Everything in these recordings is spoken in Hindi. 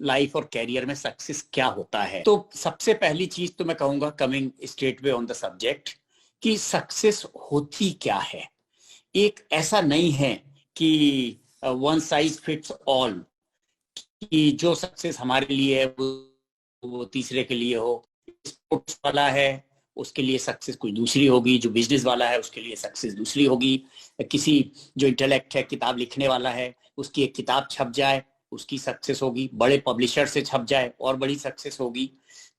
लाइफ और कैरियर में सक्सेस क्या होता है। तो सबसे पहली चीज तो मैं कहूंगा, coming straight way on the subject, कि सक्सेस होती क्या है। एक ऐसा नहीं है कि वन साइज फिट्स ऑल, कि जो सक्सेस हमारे लिए है वो तीसरे के लिए हो। स्पोर्ट्स वाला है उसके लिए सक्सेस कुछ दूसरी होगी, जो बिजनेस वाला है उसके लिए सक्सेस दूसरी होगी, किसी जो इंटेलेक्ट है, किताब लिखने वाला है, उसकी एक किताब छप जाए उसकी सक्सेस होगी, बड़े पब्लिशर से छप जाए और बड़ी सक्सेस होगी।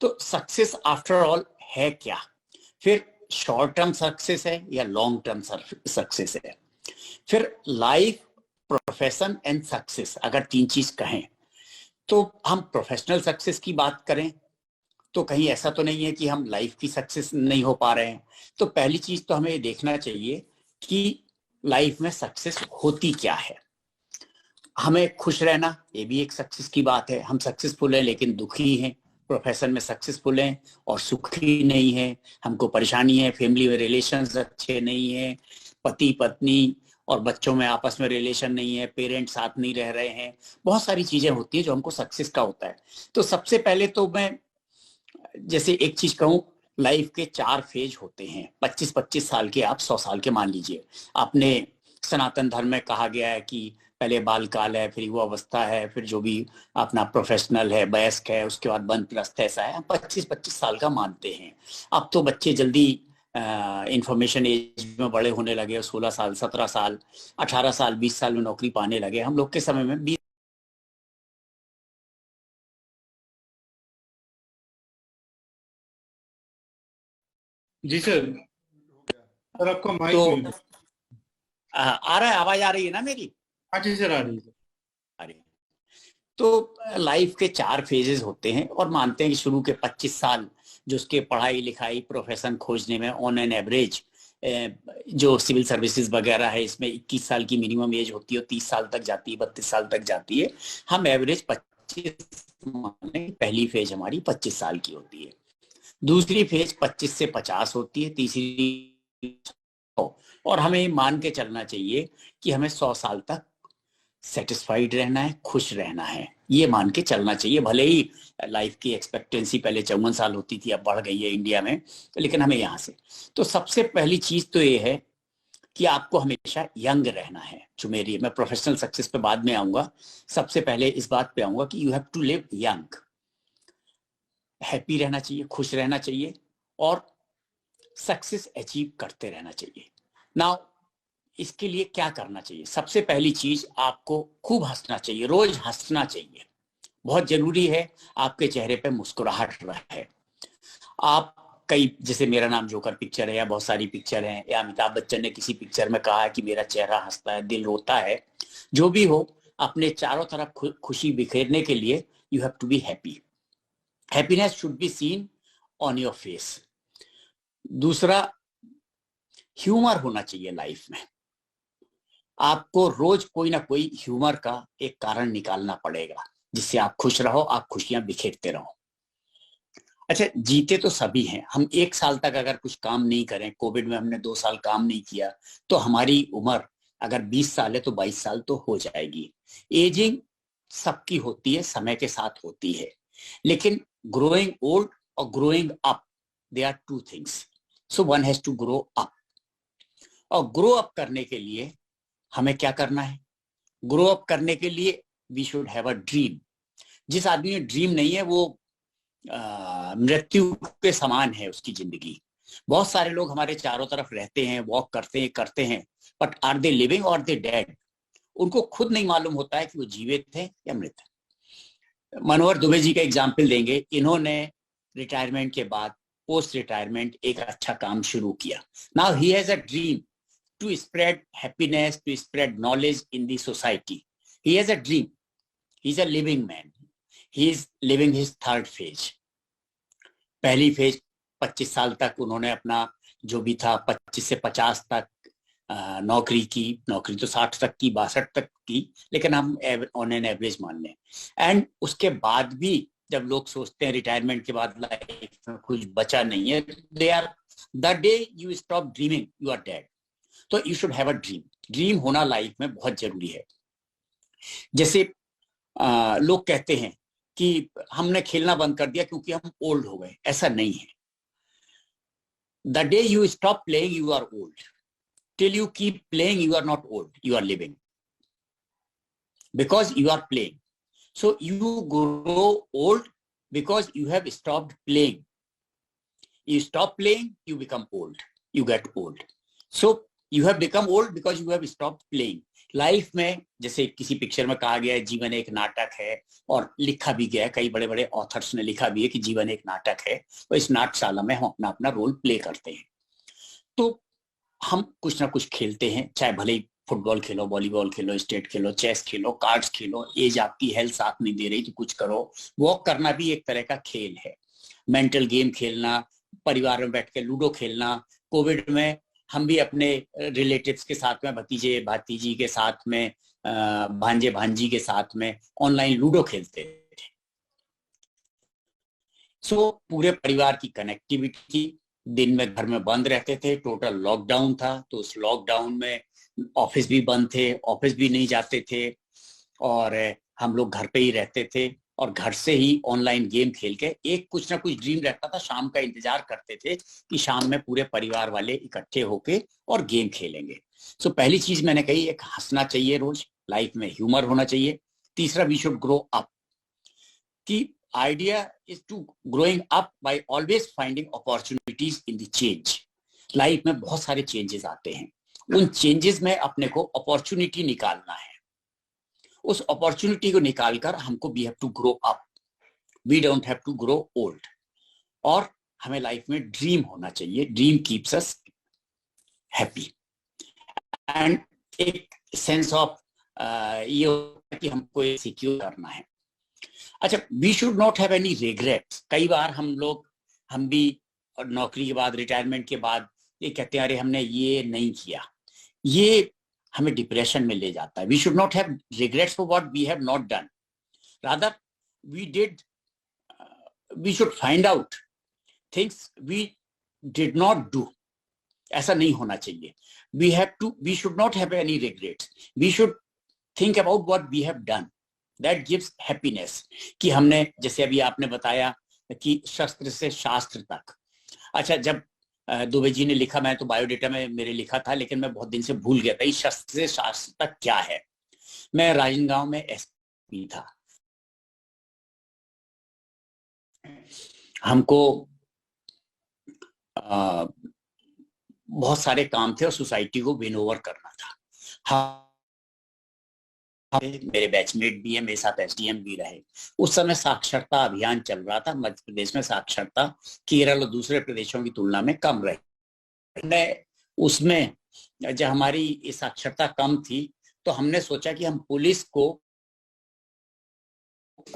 तो सक्सेस आफ्टर ऑल है क्या? फिर शॉर्ट टर्म सक्सेस है या लॉन्ग टर्म सक्सेस है? फिर लाइफ, प्रोफेशन एंड सक्सेस, अगर तीन चीज कहें तो हम प्रोफेशनल सक्सेस की बात करें तो कहीं ऐसा तो नहीं है कि हम लाइफ की सक्सेस नहीं हो पा रहे हैं। तो पहली चीज तो हमें ये देखना चाहिए कि लाइफ में सक्सेस होती क्या है। हमें खुश रहना, ये भी एक सक्सेस की बात है। हम सक्सेसफुल हैं लेकिन दुखी हैं, प्रोफेशन में सक्सेसफुल हैं और सुखी नहीं है, हमको परेशानी है, फैमिली में रिलेशंस अच्छे नहीं है, पति पत्नी और बच्चों में आपस में रिलेशन नहीं है, पेरेंट्स साथ नहीं रह रहे हैं, बहुत सारी चीजें होती है जो हमको सक्सेस का होता है। तो सबसे पहले तो मैं जैसे एक चीज कहूं, लाइफ के 4 फेज होते हैं। 25-25 साल के, आप 100 साल के मान लीजिए। आपने सनातन धर्म में कहा गया है कि पहले बाल काल है, फिर युवावस्था है, फिर जो भी अपना प्रोफेशनल है, वयस्क है, उसके बाद बनप्रस्थ, ऐसा है। हम 25-25 साल का मानते हैं। अब तो बच्चे जल्दी इंफॉर्मेशन एज में बड़े होने लगे, 16 साल, 17 साल, 18 साल, 20 साल में नौकरी पाने लगे। हम लोग के समय में 20। जी सर। सर आपका माइक तो म्यूट। आ रहा है, आवाज आ रही है ना मेरी? हाँ जी सर, आ रही है। अरे, तो लाइफ के 4 फेजेस होते हैं और मानते हैं कि शुरू के 25 साल जो उसके पढ़ाई लिखाई प्रोफेशन खोजने में ऑन एन एवरेज, जो सिविल सर्विसेज वगैरह है इसमें 21 साल की मिनिमम एज होती है, 30 साल तक जाती है, 32 साल तक जाती है। हम एवरेज 25 माने, पहली फेज हमारी 25 साल की होती है। दूसरी फेज 25 से 50 होती है, तीसरी 100। और हमें मान के चलना चाहिए कि हमें 100 साल तक सेटिस्फाइड रहना है, खुश रहना है, ये मान के चलना चाहिए। भले ही लाइफ की एक्सपेक्टेंसी पहले 54 साल होती थी, अब बढ़ गई है इंडिया में, लेकिन हमें यहाँ से तो सबसे पहली चीज तो ये है कि आपको हमेशा यंग रहना है। जो मेरी, मैं प्रोफेशनल सक्सेस पे बाद में आऊंगा, सबसे पहले इस बात पे आऊंगा कि you have to live young. Happy रहना चाहिए, खुश रहना चाहिए और सक्सेस अचीव करते रहना चाहिए। नाउ इसके लिए क्या करना चाहिए? सबसे पहली चीज, आपको खूब हंसना चाहिए, रोज हंसना चाहिए, बहुत जरूरी है। आपके चेहरे पे मुस्कुराहट रहे। आप कई, जैसे मेरा नाम जोकर पिक्चर है या बहुत सारी पिक्चर है, या अमिताभ बच्चन ने किसी पिक्चर में कहा है कि मेरा चेहरा हंसता है, दिल रोता है, जो भी हो, अपने चारों तरफ खुशी बिखेरने के लिए you have to be happy. Happiness should be seen on your face. दूसरा, ह्यूमर होना चाहिए लाइफ में। आपको रोज कोई ना कोई ह्यूमर का एक कारण निकालना पड़ेगा जिससे आप खुश रहो, आप खुशियां बिखेरते रहो। अच्छा, जीते तो सभी हैं। हम 1 साल तक अगर कुछ काम नहीं करें, कोविड में हमने 2 साल काम नहीं किया, तो हमारी उम्र अगर 20 साल है तो 22 साल तो हो जाएगी। एजिंग सबकी होती है, समय के साथ होती है, लेकिन ग्रोइंग ओल्ड और growing up, they are two things. So one has to grow up. और ग्रो अप करने के लिए हमें क्या करना है? ग्रो अप करने के लिए we should have a dream. जिस आदमी में ड्रीम नहीं है वो मृत्यु के समान है उसकी जिंदगी। बहुत सारे लोग हमारे चारों तरफ रहते हैं, वॉक करते हैं, बट आर दे लिविंग और दे डेड? उनको खुद नहीं मालूम होता है कि वो जीवित है या मृत है। मनोहर दुबे जी का एग्जाम्पल देंगे। इन्होंने रिटायरमेंट के बाद, पोस्ट रिटायरमेंट, एक अच्छा काम शुरू किया। Now he has a dream to spread happiness, to spread knowledge in the society. He has a dream. He's a living man. He is living his third phase. पहली फेज 25 साल तक उन्होंने अपना जो भी था 25 से 50 तक नौकरी की। नौकरी तो 60 तक की, 62 तक की, लेकिन हम ऑन एन एवरेज मान लें। एंड उसके बाद भी जब लोग सोचते हैं रिटायरमेंट के बाद लाइफ में कुछ बचा नहीं है, they are, the day you stop dreaming you are dead. तो you should have a dream. Dream होना लाइफ में बहुत जरूरी है। जैसे लोग कहते हैं कि हमने खेलना बंद कर दिया क्योंकि हम ओल्ड हो गए, ऐसा नहीं है। The day you stop playing you are old, till you keep playing you are not old, you are living, because you are playing. So you grow old because you have stopped playing. You stop playing, you become old. You get old. So you have become old because you have stopped playing. Life में जैसे किसी पिक्चर में कहा गया है जीवन एक नाटक है, और लिखा भी गया है, कई बड़े बड़े ऑथर्स ने लिखा भी है कि जीवन एक नाटक है, और इस नाट्यशाला में हम अपना अपना रोल प्ले करते हैं. तो हम कुछ ना कुछ खेलते हैं, चाहे भले ही फुटबॉल खेलो, वॉलीबॉल खेलो, स्टेट खेलो, चेस खेलो, कार्ड्स खेलो. एज आपकी हेल्थ साथ नहीं दे रही तो कुछ करो. वॉक करना भी एक तरह का खेल है. मेंटल गेम खेलना, परिवार में बैठ के लूडो खेलना. कोविड में हम भी अपने रिलेटिव्स के साथ में, भतीजे भातीजी के साथ में, भांजे भांजी के साथ में ऑनलाइन लूडो खेलते थे. सो पूरे परिवार की कनेक्टिविटी. दिन में घर में बंद रहते थे, टोटल लॉकडाउन था, तो उस लॉकडाउन में ऑफिस भी बंद थे, ऑफिस भी नहीं जाते थे, और हम लोग घर पे ही रहते थे, और घर से ही ऑनलाइन गेम खेल के एक कुछ ना कुछ ड्रीम रहता था. शाम का इंतजार करते थे कि शाम में पूरे परिवार वाले इकट्ठे होके और गेम खेलेंगे. सो पहली चीज मैंने कही, एक हंसना चाहिए रोज, लाइफ में ह्यूमर होना चाहिए. तीसरा, वी शुड ग्रो अप. कि idea is to growing up by always finding opportunities in the change. Life में बहुत सारे चेंजेस आते हैं, उन चेंजेस में अपने को अपॉर्चुनिटी निकालना है. उस अपॉर्चुनिटी को निकालकर हमको we have to grow up, we don't have to grow old. और हमें लाइफ में ड्रीम होना चाहिए. Dream keeps us happy, and एक सेंस ऑफ ये होता है कि हमको सिक्योर करना है. अच्छा, we should not have any regrets. कई बार हम भी और नौकरी के बाद, रिटायरमेंट के बाद ये कहते हैं अरे हमने ये नहीं किया. ये हमें डिप्रेशन में ले जाता है. We should not have regrets for what we have not done, rather we should find out things we did not do. ऐसा नहीं होना चाहिए. We should not have any regrets. We should think about what we have done. That gives happiness. कि हमने, जैसे अभी आपने बताया कि शस्त्र से शास्त्र तक. अच्छा, जब दुबे जी ने लिखा, मैं तो बायोडेटा में मेरे लिखा था, लेकिन मैं बहुत दिन से भूल गया था शस्त्र से शास्त्र तक क्या है. मैं राजनांदगांव में एसपी था. हमको बहुत सारे काम थे और सोसाइटी को विन ओवर करना था. मेरे बैचमेट भी है, मेरे साथ एसडीएम भी रहे. उस समय साक्षरता अभियान चल रहा था. मध्य प्रदेश में साक्षरता केरल और दूसरे प्रदेशों की तुलना में कम रही. उसमें जब हमारी साक्षरता कम थी तो हमने सोचा कि हम पुलिस को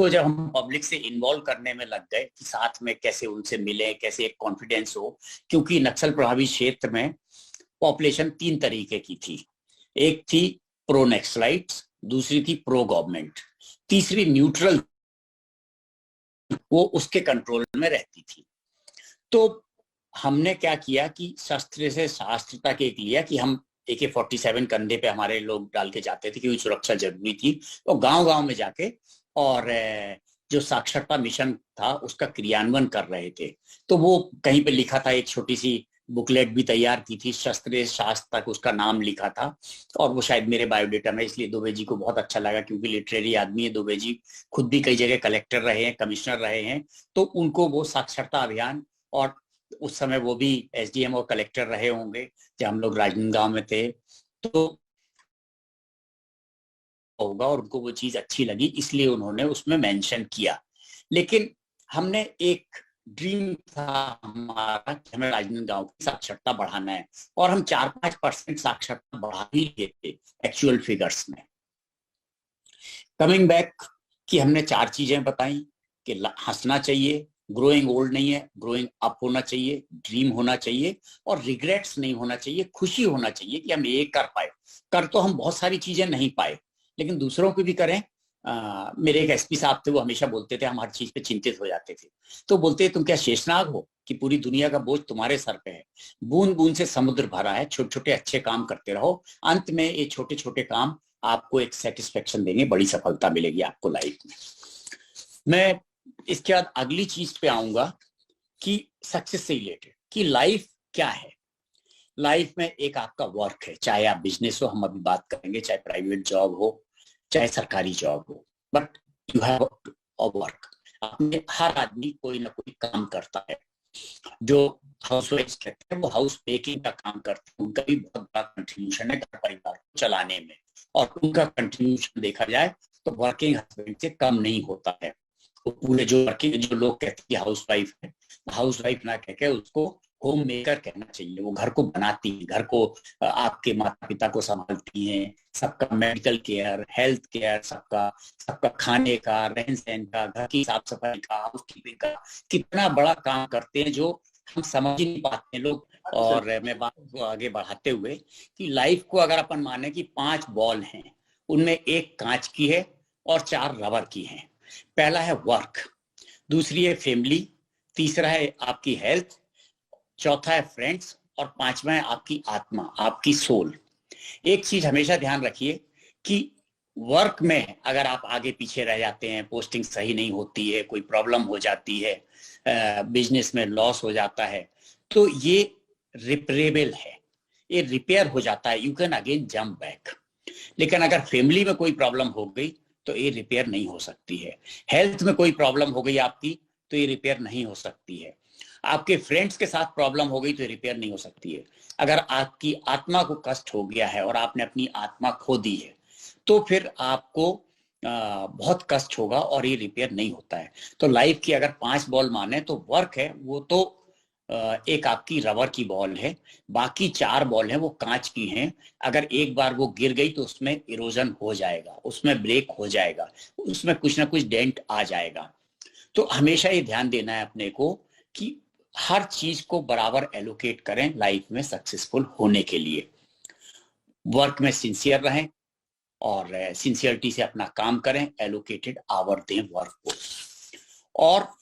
जब हम पब्लिक से इन्वॉल्व करने में लग गए कि साथ में कैसे उनसे मिले, कैसे एक कॉन्फिडेंस हो. क्योंकि नक्सल प्रभावित क्षेत्र में पॉपुलेशन 3 तरीके की थी. एक थी प्रो नक्सलाइट्स, दूसरी थी प्रो गवर्नमेंट, तीसरी न्यूट्रल, वो उसके कंट्रोल में रहती थी. तो हमने क्या किया कि शस्त्र से शास्त्र तक एक लिया कि हम AK-47 कंधे पे हमारे लोग डाल के जाते थे क्योंकि सुरक्षा जरूरी थी. तो गांव-गांव में जाके और जो साक्षरता मिशन था उसका क्रियान्वयन कर रहे थे. तो वो कहीं पे लिखा था, एक छोटी सी बुकलेट भी तैयार की थी, शस्त्र शास्त्र तक उसका नाम लिखा था, और वो शायद मेरे बायोडेटा में. इसलिए दुबे जी को बहुत अच्छा लगा, क्योंकि लिटरेरी आदमी है दुबे जी, खुद भी कई जगह कलेक्टर रहे हैं, कमिश्नर रहे हैं. तो उनको वो साक्षरता अभियान, और उस समय वो भी एसडीएम और कलेक्टर रहे होंगे जब हम लोग राजनांदगांव में थे, तो होगा, और उनको वो चीज अच्छी लगी, इसलिए उन्होंने उसमें मेंशन किया. लेकिन हमने एक ड्रीम था हमारा कि हमें राजनांदगांव की साक्षरता बढ़ाना है, और हम 4-5% साक्षरता बढ़ा भी लिए थे एक्चुअल फिगर्स में. कमिंग बैक कि हमने 4 चीजें बताई कि हंसना चाहिए, ग्रोइंग ओल्ड नहीं है, ग्रोइंग अप होना चाहिए, ड्रीम होना चाहिए, और रिग्रेट्स नहीं होना चाहिए. खुशी होना चाहिए कि हम ये कर पाए. कर तो हम बहुत सारी चीजें नहीं पाए, लेकिन दूसरों को भी करें. मेरे एक एसपी साहब थे, वो हमेशा बोलते थे, हम हर चीज पे चिंतित हो जाते थे, तो बोलते तुम क्या शेषनाग हो कि पूरी दुनिया का बोझ तुम्हारे सर पे है. बूंद बूंद से समुद्र भरा है, छोटे छोटे अच्छे काम करते रहो, अंत में ये छोटे छोटे काम आपको एक सेटिस्फेक्शन देंगे, बड़ी सफलता मिलेगी आपको लाइफ में. मैं इसके बाद अगली चीज पे आऊंगा कि सक्सेस से रिलेटेड कि लाइफ क्या है। लाइफ में एक आपका वर्क है, चाहे आप बिजनेस हो, हम अभी बात करेंगे, चाहे प्राइवेट जॉब हो, चाहे सरकारी जॉब हो, but you have a work. अपने हर आदमी कोई ना कोई काम करता है। जो हाउस वाइफ कहते हैं वो हाउस मेकिंग का काम करते हैं, उनका भी बहुत बड़ा कंट्रीब्यूशन है घर परिवार को चलाने में, और उनका कंट्रीब्यूशन देखा जाए तो वर्किंग हस्बैंड से कम नहीं होता है। वो पूरे जो वर्किंग जो लोग कहते हैं हाउस वाइफ है, हाउस वाइफ ना कह के उसको होम मेकर कहना चाहिए। वो घर को बनाती है, घर को आपके माता पिता को संभालती हैं, सबका मेडिकल केयर, हेल्थ केयर, सबका सबका खाने का, रहन सहन का, घर की साफ सफाई का, हाउस कीपिंग का, कितना बड़ा काम करते हैं जो हम समझ ही नहीं पाते लोग। और मैं बात को आगे बढ़ाते हुए कि लाइफ को अगर अपन माने कि 5 बॉल हैं, उनमें एक कांच की है और 4 रबर की हैं। पहला है वर्क, दूसरी है फैमिली, तीसरा है आपकी हेल्थ, चौथा है फ्रेंड्स, और पांचवा है आपकी आत्मा, आपकी सोल। एक चीज हमेशा ध्यान रखिए कि वर्क में अगर आप आगे पीछे रह जाते हैं, पोस्टिंग सही नहीं होती है, कोई प्रॉब्लम हो जाती है, बिजनेस में लॉस हो जाता है, तो ये रिपेरेबल है, ये रिपेयर हो जाता है, you can again jump back. लेकिन अगर फैमिली में कोई प्रॉब्लम हो गई तो ये रिपेयर नहीं हो सकती है। हेल्थ में कोई प्रॉब्लम हो गई आपकी तो ये रिपेयर नहीं हो सकती है। आपके फ्रेंड्स के साथ प्रॉब्लम हो गई तो रिपेयर नहीं हो सकती है। अगर आपकी आत्मा को कष्ट हो गया है और आपने अपनी आत्मा खो दी है तो फिर आपको बहुत कष्ट होगा और ये रिपेयर नहीं होता है। तो लाइफ की अगर 5 बॉल माने तो वर्क है वो तो एक आपकी रबर की बॉल है, बाकी 4 बॉल है वो कांच की हैं। अगर एक बार वो गिर गई तो उसमें इरोजन हो जाएगा, उसमें ब्रेक हो जाएगा, उसमें कुछ ना कुछ डेंट आ जाएगा। तो हमेशा ये ध्यान देना है अपने को कि हर चीज को बराबर एलोकेट करें लाइफ में सक्सेसफुल होने के लिए। वर्क में सिंसियर रहें और सिंसियरिटी से अपना काम करें, एलोकेटेड आवर दें वर्क को। और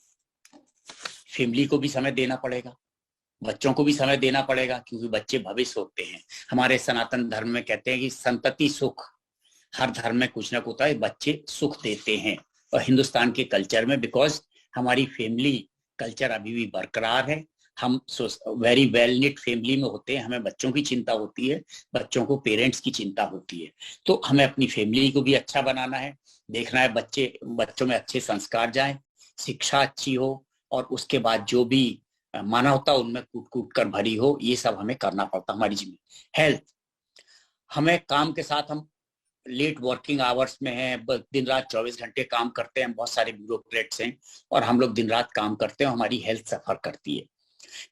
फैमिली को भी समय देना पड़ेगा, बच्चों को भी समय देना पड़ेगा, क्योंकि बच्चे भविष्य होते हैं। हमारे सनातन धर्म में कहते हैं कि संतति सुख, हर धर्म में कुछ ना कुछ होता है, बच्चे सुख देते हैं। और हिंदुस्तान के कल्चर में बिकॉज हमारी फैमिली कल्चर अभी भी बरकरार है, हम वेरी वेल निट फैमिली में होते हैं, हमें बच्चों की चिंता होती है, बच्चों को पेरेंट्स की चिंता होती है। तो हमें अपनी फैमिली को भी अच्छा बनाना है, देखना है बच्चों में अच्छे संस्कार जाएं, शिक्षा अच्छी हो, और उसके बाद जो भी मानवता उनमें कूट कूट कर भरी हो, ये सब हमें करना पड़ता हमारी जिम्मेदारी। हेल्थ, हमें काम के साथ हम लेट वर्किंग आवर्स में हैं, दिन रात 24 घंटे काम करते हैं, बहुत सारे ब्यूरोक्रेट्स हैं और हम लोग दिन रात काम करते हैं, हमारी हेल्थ सफर करती है।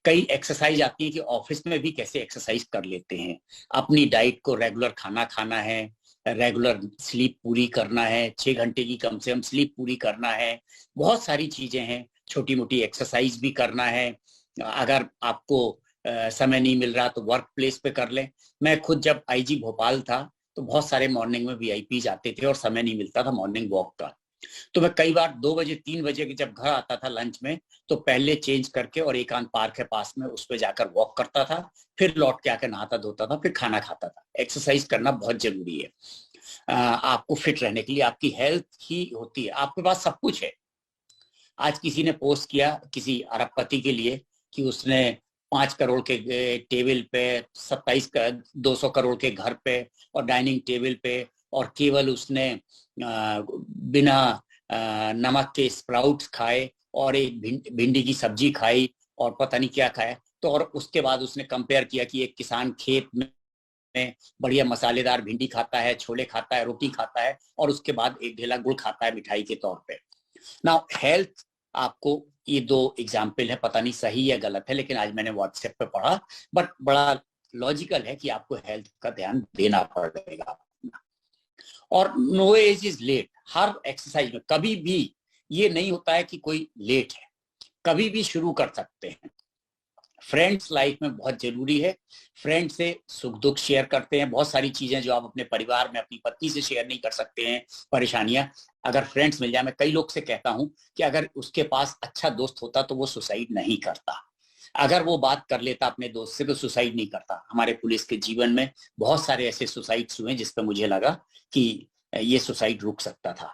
कई एक्सरसाइज आती है कि ऑफिस में भी कैसे एक्सरसाइज कर लेते हैं, अपनी डाइट को रेगुलर खाना खाना है, रेगुलर स्लीप पूरी करना है, 6 घंटे की कम से कम स्लीप पूरी करना है, बहुत सारी चीजें हैं, छोटी मोटी एक्सरसाइज भी करना है। अगर आपको समय नहीं मिल रहा तो वर्क प्लेस पे कर लें। मैं खुद जब आईजी भोपाल था तो बहुत सारे मॉर्निंग में वीआईपी जाते थे और समय नहीं मिलता था मॉर्निंग वॉक का, तो मैं कई बार 2 बजे 3 बजे के जब घर आता था लंच में, तो पहले चेंज करके और एकांत पार्क है पास में, उस पर जाकर वॉक करता था, फिर लौट के आकर नहाता धोता था, फिर खाना खाता था। एक्सरसाइज करना बहुत जरूरी है आपको फिट रहने के लिए, आपकी हेल्थ ही होती है। आपके पास सब कुछ है। आज किसी ने पोस्ट किया किसी अरबपति के लिए कि उसने 5 करोड़ के टेबल पे, 200 करोड़ के घर पे और डाइनिंग टेबल पे, और केवल उसने बिना नमक के स्प्राउट्स खाए और एक भिंडी की सब्जी खाई और पता नहीं क्या खाया। तो और उसके बाद उसने कंपेयर किया कि एक किसान खेत में बढ़िया मसालेदार भिंडी खाता है, छोले खाता है, रोटी खाता है, और उसके बाद एक ढेला गुड़ खाता है मिठाई के तौर पे। नाउ हेल्थ, आपको ये 2 एग्जाम्पल है, पता नहीं सही या गलत है, लेकिन आज मैंने व्हाट्सएप पे पढ़ा, बट बड़ा लॉजिकल है कि आपको हेल्थ का ध्यान देना पड़ेगा। और नो एज इज लेट, हर एक्सरसाइज में कभी भी ये नहीं होता है कि कोई लेट है, कभी भी शुरू कर सकते हैं। फ्रेंड्स लाइफ में बहुत जरूरी है, फ्रेंड से सुख दुख शेयर करते हैं, बहुत सारी चीजें जो आप अपने परिवार में अपनी पत्नी से शेयर नहीं कर सकते हैं, परेशानियां, अगर फ्रेंड्स मिल जाए। मैं कई लोग से कहता हूं कि अगर उसके पास अच्छा दोस्त होता तो वो सुसाइड नहीं करता, अगर वो बात कर लेता अपने दोस्त से तो सुसाइड नहीं करता। हमारे पुलिस के जीवन में बहुत सारे ऐसे सुसाइड्स हुए जिस पर मुझे लगा कि ये सुसाइड रुक सकता था।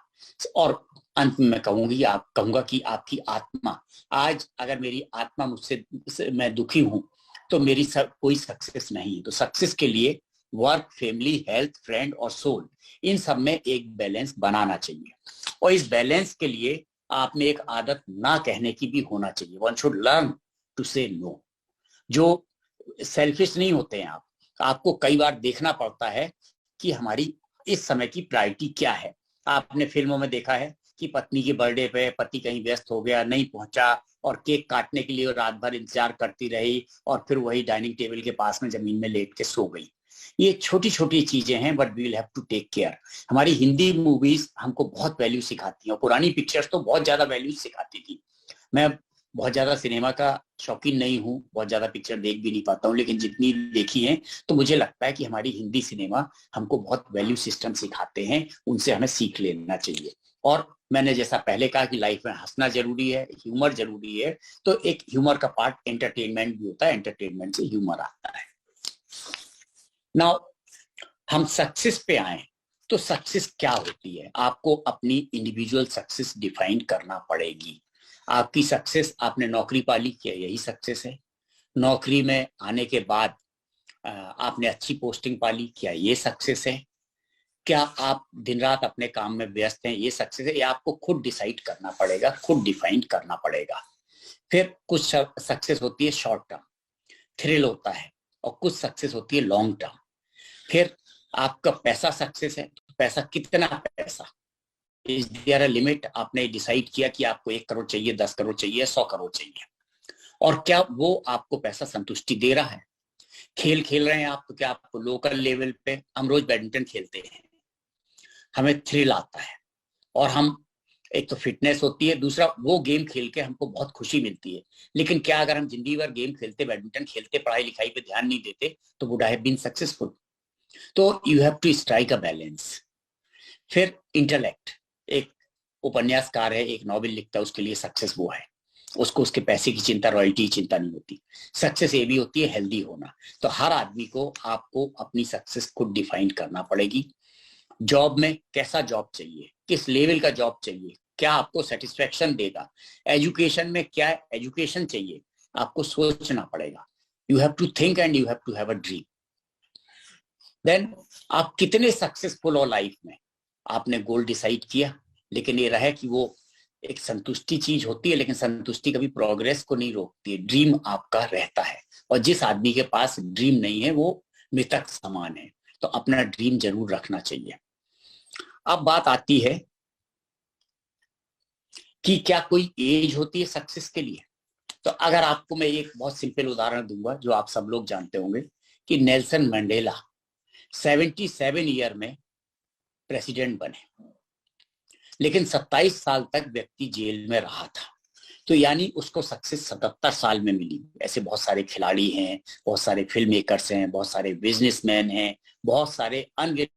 और अंत में मैं कहूंगा कि आपकी आत्मा, आज अगर मेरी आत्मा मुझसे मैं दुखी हूं तो मेरी कोई सक्सेस नहीं है। तो सक्सेस के लिए वर्क, फैमिली, हेल्थ, फ्रेंड और सोल, इन सब में एक बैलेंस बनाना चाहिए। और इस बैलेंस के लिए आप में एक आदत ना कहने की भी होना चाहिए। वन शुड लर्न टू से नो। जो सेल्फिश नहीं होते हैं आप, आपको कई बार देखना पड़ता है कि हमारी इस समय की प्रायोरिटी क्या है। आपने फिल्मों में देखा है कि पत्नी के बर्थडे पे पति कहीं व्यस्त हो गया, नहीं पहुंचा, और केक काटने के लिए रात भर इंतजार करती रही, और फिर वही डाइनिंग टेबल के पास में जमीन में लेट के सो गई। ये छोटी छोटी चीजें हैं, but we will have to take care. हमारी हिंदी मूवीज हमको बहुत वैल्यू सिखाती हैं, और पुरानी पिक्चर्स तो बहुत ज्यादा वैल्यू सिखाती थी। मैं बहुत ज्यादा सिनेमा का शौकीन नहीं हूँ, बहुत ज्यादा पिक्चर देख भी नहीं पाता हूँ, लेकिन जितनी देखी है तो मुझे लगता है कि हमारी हिंदी सिनेमा हमको बहुत वैल्यू सिस्टम सिखाते हैं, उनसे हमें सीख लेना चाहिए। और मैंने जैसा पहले कहा कि लाइफ में हंसना जरूरी है, ह्यूमर जरूरी है, तो एक ह्यूमर का पार्ट एंटरटेनमेंट भी होता है, एंटरटेनमेंट से ह्यूमर आता है। नाउ हम सक्सेस पे आए, तो सक्सेस क्या होती है? आपको अपनी इंडिविजुअल सक्सेस डिफाइन करना पड़ेगी। आपकी सक्सेस, आपने नौकरी पाली, क्या यही सक्सेस है? नौकरी में आने के बाद आपने अच्छी पोस्टिंग पाली, क्या ये सक्सेस है? क्या आप दिन रात अपने काम में व्यस्त हैं, ये सक्सेस है? ये आपको खुद डिसाइड करना पड़ेगा, खुद डिफाइन करना पड़ेगा। फिर कुछ सक्सेस होती है शॉर्ट टर्म, थ्रिल होता है, और कुछ सक्सेस होती है लॉन्ग टर्म। फिर आपका पैसा सक्सेस है, तो पैसा कितना पैसा, इज देयर अ लिमिट? आपने डिसाइड किया कि आपको 1 करोड़ चाहिए, 10 करोड़ चाहिए, 100 करोड़ चाहिए, और क्या वो आपको पैसा संतुष्टि दे रहा है? खेल खेल रहे हैं आप, तो क्या आपको लोकल लेवल पे, हम रोज बैडमिंटन खेलते हैं, हमें थ्रिल आता है, और हम, एक तो फिटनेस होती है, दूसरा वो गेम खेल के हमको बहुत खुशी मिलती है। लेकिन क्या अगर हम जिंदगी भर गेम खेलते, बैडमिंटन खेलते, पढ़ाई लिखाई पे ध्यान नहीं देते, तो would I have been successful? तो you have to strike a balance. फिर इंटेलेक्ट, एक उपन्यासकार है, एक नॉवेल लिखता है, उसके लिए सक्सेस वो है, उसको उसके पैसे की चिंता, रॉयल्टी की चिंता नहीं होती। सक्सेस ये भी होती है हेल्दी होना। तो हर आदमी को, आपको अपनी सक्सेस खुद डिफाइन करना पड़ेगी। जॉब में कैसा जॉब चाहिए, किस लेवल का जॉब चाहिए, क्या आपको सेटिस्फेक्शन देगा? एजुकेशन में क्या एजुकेशन चाहिए, आपको सोचना पड़ेगा। You have to think and you have to have a dream. Then आप कितने सक्सेसफुल हो लाइफ में, आपने गोल डिसाइड किया, लेकिन ये रहा कि वो एक संतुष्टि चीज होती है, लेकिन संतुष्टि कभी प्रोग्रेस को नहीं रोकती है। ड्रीम आपका रहता है, और जिस आदमी के पास ड्रीम नहीं है वो मृतक समान है। तो अपना ड्रीम जरूर रखना चाहिए। अब बात आती है कि क्या कोई एज होती है सक्सेस के लिए? तो अगर आपको मैं एक बहुत सिंपल उदाहरण दूंगा जो आप सब लोग जानते होंगे, कि नेल्सन मंडेला 77 ईयर में प्रेसिडेंट बने, लेकिन 27 साल तक व्यक्ति जेल में रहा था। तो यानी उसको सक्सेस 77 साल में मिली। ऐसे बहुत सारे खिलाड़ी हैं, बहुत सारे फिल्म मेकर्स हैं, बहुत सारे बिजनेसमैन हैं, बहुत सारे अनगिनत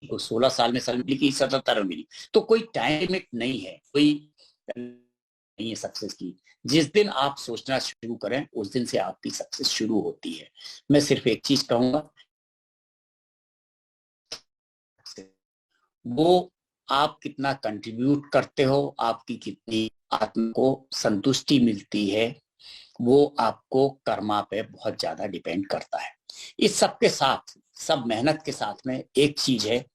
को 16 साल में मिली कि 77 में मिली। तो कोई टाइम लिमिट नहीं है, कोई नहीं है सक्सेस की। जिस दिन आप सोचना शुरू करें, उस दिन से आपकी सक्सेस शुरू होती है। मैं सिर्फ एक चीज कहूंगा, वो आप कितना कंट्रीब्यूट करते हो, आपकी कितनी आत्मा को संतुष्टि मिलती है, वो आपको कर्मा पे बहुत ज्यादा डिपेंड करता है। इस सब के साथ, सब मेहनत के साथ में एक चीज है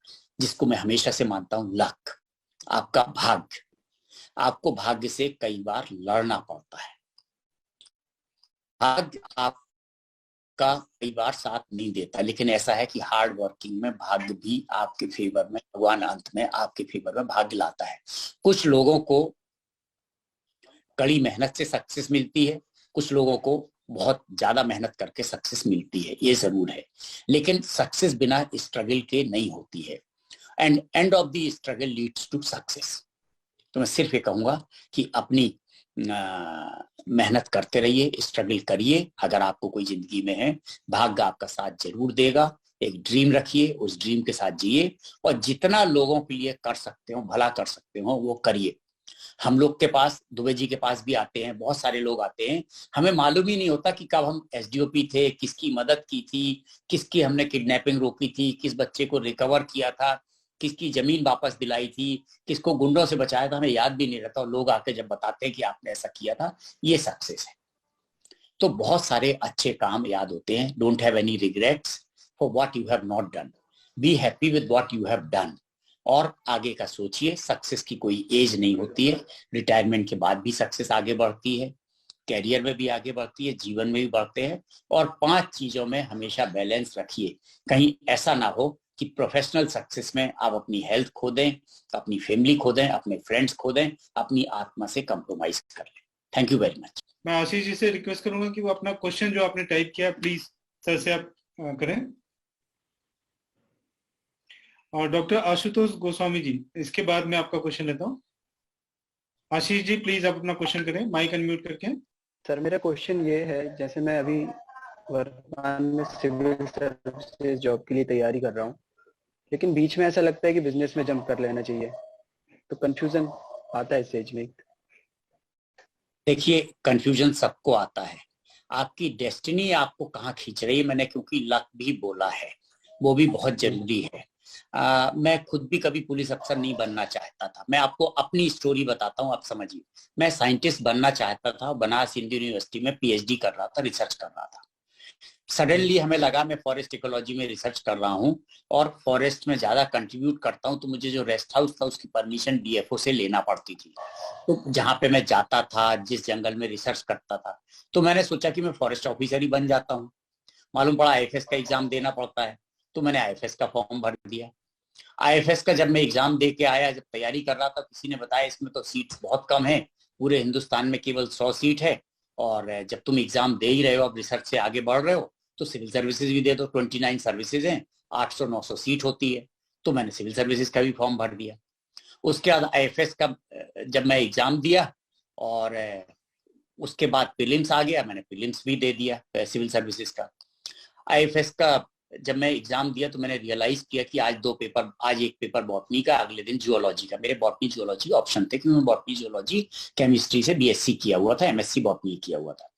जिसको मैं हमेशा से मानता हूं, लक, आपका भाग्य। आपको भाग्य से कई बार लड़ना पड़ता है। भाग्य आपका कई बार साथ नहीं देता, लेकिन ऐसा है कि हार्ड वर्किंग में भाग्य भी आपके फेवर में, भगवान अंत में आपके फेवर में भाग्य लाता है। कुछ लोगों को कड़ी मेहनत से सक्सेस मिलती है, कुछ लोगों को बहुत ज्यादा मेहनत करके सक्सेस मिलती है, ये जरूर है। लेकिन सक्सेस बिना स्ट्रगल के नहीं होती है, and end of the struggle leads to success. तो मैं सिर्फ ये कहूंगा कि अपनी मेहनत करते रहिए, स्ट्रगल करिए। अगर आपको कोई जिंदगी में है, भाग्य आपका साथ जरूर देगा। एक ड्रीम रखिए, उस ड्रीम के साथ जिए, और जितना लोगों के लिए कर सकते हो, भला कर सकते हो, वो करिए। हम लोग के पास, दुबे जी के पास भी आते हैं, बहुत सारे लोग आते हैं, हमें मालूम ही नहीं होता कि कब हम एसडीओपी थे, किसकी मदद की थी, किसकी हमने किडनैपिंग रोकी थी, किस बच्चे को रिकवर किया था, किसकी जमीन वापस दिलाई थी, किसको गुंडों से बचाया था, हमें याद भी नहीं रहता। और लोग आके जब बताते हैं कि आपने ऐसा किया था, ये सक्सेस है। तो बहुत सारे अच्छे काम याद होते हैं। Don't have any regrets for what you have not done, be happy with what you have done, और आगे का सोचिए। सक्सेस की कोई एज नहीं होती है, रिटायरमेंट के बाद भी सक्सेस आगे बढ़ती है, कैरियर में भी आगे बढ़ती है, जीवन में भी बढ़ते हैं। और 5 चीजों में हमेशा बैलेंस रखिए, कहीं ऐसा ना हो कि प्रोफेशनल सक्सेस में आप अपनी हेल्थ खो दें, अपनी फैमिली खो दें, अपने फ्रेंड्स खो दें, अपनी आत्मा से कंप्रोमाइज कर लें। Thank you very much. मैं आशीष जी से रिक्वेस्ट करूंगा कि वो अपना क्वेश्चन जो आपने टाइप किया प्लीज सर से आप करें। और डॉक्टर आशुतोष गोस्वामी जी, इसके बाद मैं आपका क्वेश्चन लेता हूँ। आशीष जी प्लीज आप अपना क्वेश्चन करें, माइक अनम्यूट करके। सर मेरा क्वेश्चन ये है, जैसे मैं अभी वर्तमान में सिविल सर्विसेज जॉब के लिए तैयारी कर रहा हूँ, लेकिन बीच में ऐसा लगता है कि बिजनेस में जंप कर लेना चाहिए, तो कंफ्यूजन आता है इस स्टेज में। देखिए, कंफ्यूजन सबको आता है। आपकी डेस्टिनी आपको कहाँ खींच रही है, मैंने क्योंकि लक भी बोला है, वो भी बहुत जरूरी है। मैं खुद भी कभी पुलिस अफसर नहीं बनना चाहता था। मैं आपको अपनी स्टोरी बताता हूँ, आप समझिए। मैं साइंटिस्ट बनना चाहता था, बनारस हिंदू यूनिवर्सिटी में पीएचडी कर रहा था, रिसर्च कर रहा था। सडनली हमें लगा मैं फॉरेस्ट इकोलॉजी में रिसर्च कर रहा हूँ और फॉरेस्ट में ज्यादा कंट्रीब्यूट करता हूँ, तो मुझे जो रेस्ट हाउस था उसकी परमिशन डीएफओ से लेना पड़ती थी। तो जहाँ पे मैं जाता था, जिस जंगल में रिसर्च करता था, तो मैंने सोचा कि मैं फॉरेस्ट ऑफिसर ही बन जाता हूँ। मालूम पड़ा आईएफएस का एग्जाम देना पड़ता है, तो मैंने आईएफएस का फॉर्म भर दिया। आईएफएस का जब मैं एग्जाम दे के आया, जब तैयारी कर रहा था, किसी ने बताया इसमें तो सीट्स बहुत कम है, पूरे हिंदुस्तान में केवल 100 सीट है, और जब तुम एग्जाम दे ही रहे हो, अब रिसर्च से आगे बढ़ रहे हो, तो सिविल सर्विसेज भी दे दो। 29 सर्विसेज हैं, 800-900 सीट होती है। तो मैंने सिविल सर्विसेज का भी फॉर्म भर दिया। उसके बाद आईएफएस का जब मैं एग्जाम दिया, और उसके बाद प्रीलिम्स आ गया, मैंने प्रीलिम्स भी दे दिया सिविल सर्विसेज का। आईएफएस का जब मैं एग्जाम दिया तो मैंने रियलाइज किया कि आज 2 पेपर, आज एक पेपर बॉटनी का, अगले दिन जियोलॉजी का। मेरे बॉटनी जियोलॉजी ऑप्शन थे, क्योंकि मैं बॉटनी जियोलॉजी केमिस्ट्री से बीएससी किया हुआ था, एमएससी बॉटनी किया हुआ था।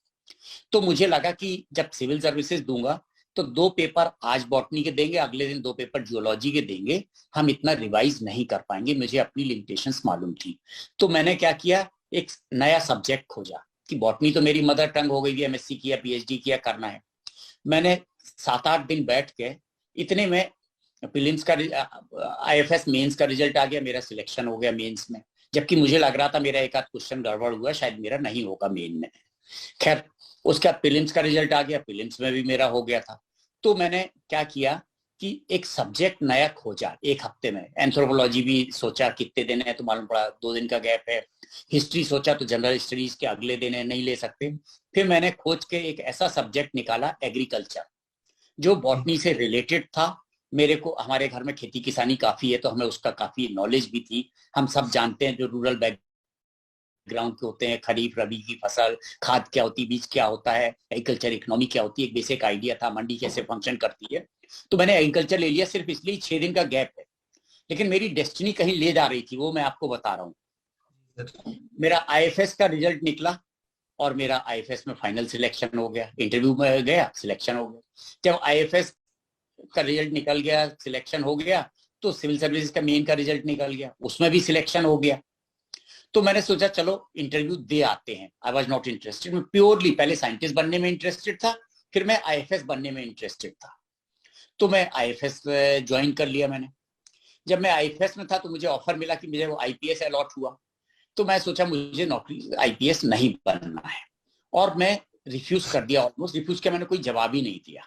तो मुझे लगा कि जब सिविल सर्विसेज दूंगा तो 2 पेपर आज बॉटनी के देंगे, अगले दिन 2 पेपर जियोलॉजी के देंगे, हम इतना रिवाइज नहीं कर पाएंगे। मुझे अपनी लिमिटेशंस मालूम थी। तो मैंने क्या किया, एक नया सब्जेक्ट खोजा कि बॉटनी तो मेरी मदर टंग हो गई थी, एमएससी किया, पीएचडी किया, करना है। मैंने 7-8 दिन बैठ के, इतने में प्रीलिम्स का, आईएफएस मेंस का रिजल्ट आ गया, मेरा सिलेक्शन हो गया मेंस में। जबकि मुझे लग रहा था मेरा एक आध क्वेश्चन गड़बड़ हुआ, शायद मेरा नहीं होगा मेन में। खैर, उसका प्रीलिम्स का रिजल्ट आ गया, प्रीलिम्स में भी मेरा हो गया था। तो मैंने क्या किया कि एक सब्जेक्ट नया खोजा 1 हफ्ते में। एंथ्रोपोलॉजी भी सोचा कितने दिन है, तो मालूम पड़ा 2 दिन का गैप है। हिस्ट्री सोचा तो जनरल स्टडीज के अगले दिन है, नहीं ले सकते। फिर मैंने खोज के एक ऐसा सब्जेक्ट निकाला, एग्रीकल्चर, जो बॉटनी से रिलेटेड था। मेरे को, हमारे घर में खेती किसानी काफी है, तो हमें उसका काफी नॉलेज भी थी। हम सब जानते हैं जो रूरल बैकग्राउंड के होते हैं, खरीफ रबी की फसल, खाद क्या होती है, बीज क्या होता है, एग्रीकल्चर इकोनॉमी क्या होती है, एक बेसिक आइडिया था, मंडी कैसे फंक्शन करती है। तो मैंने एग्रीकल्चर ले लिया, सिर्फ इसलिए 6 दिन का गैप है, लेकिन मेरी डेस्टिनी कहीं ले जा रही थी, वो मैं आपको बता रहा हूँ। मेरा आईएफएस का रिजल्ट निकला और मेरा आईएफएस में फाइनल सिलेक्शन हो गया। इंटरव्यू में गया, सिलेक्शन हो गया। जब आईएफएस का रिजल्ट निकल गया, सिलेक्शन हो गया, तो सिविल सर्विसेज का मेन का रिजल्ट निकल गया, उसमें भी सिलेक्शन हो गया। तो मैंने सोचा चलो इंटरव्यू दे आते हैं। आई वॉज नॉट इंटरेस्टेड, मैं प्योरली पहले साइंटिस्ट बनने में इंटरेस्टेड था, फिर मैं आईएफएस बनने में इंटरेस्टेड था। तो मैं आईएफएस ज्वाइन कर लिया मैंने। जब मैं आईएफएस में था तो मुझे ऑफर मिला कि मुझे वो आईपीएस अलॉट हुआ। तो मैं सोचा मुझे नौकरी आईपीएस नहीं बनना है, और मैं रिफ्यूज कर दिया, ऑलमोस्ट रिफ्यूज किया। मैंने कोई जवाब ही नहीं दिया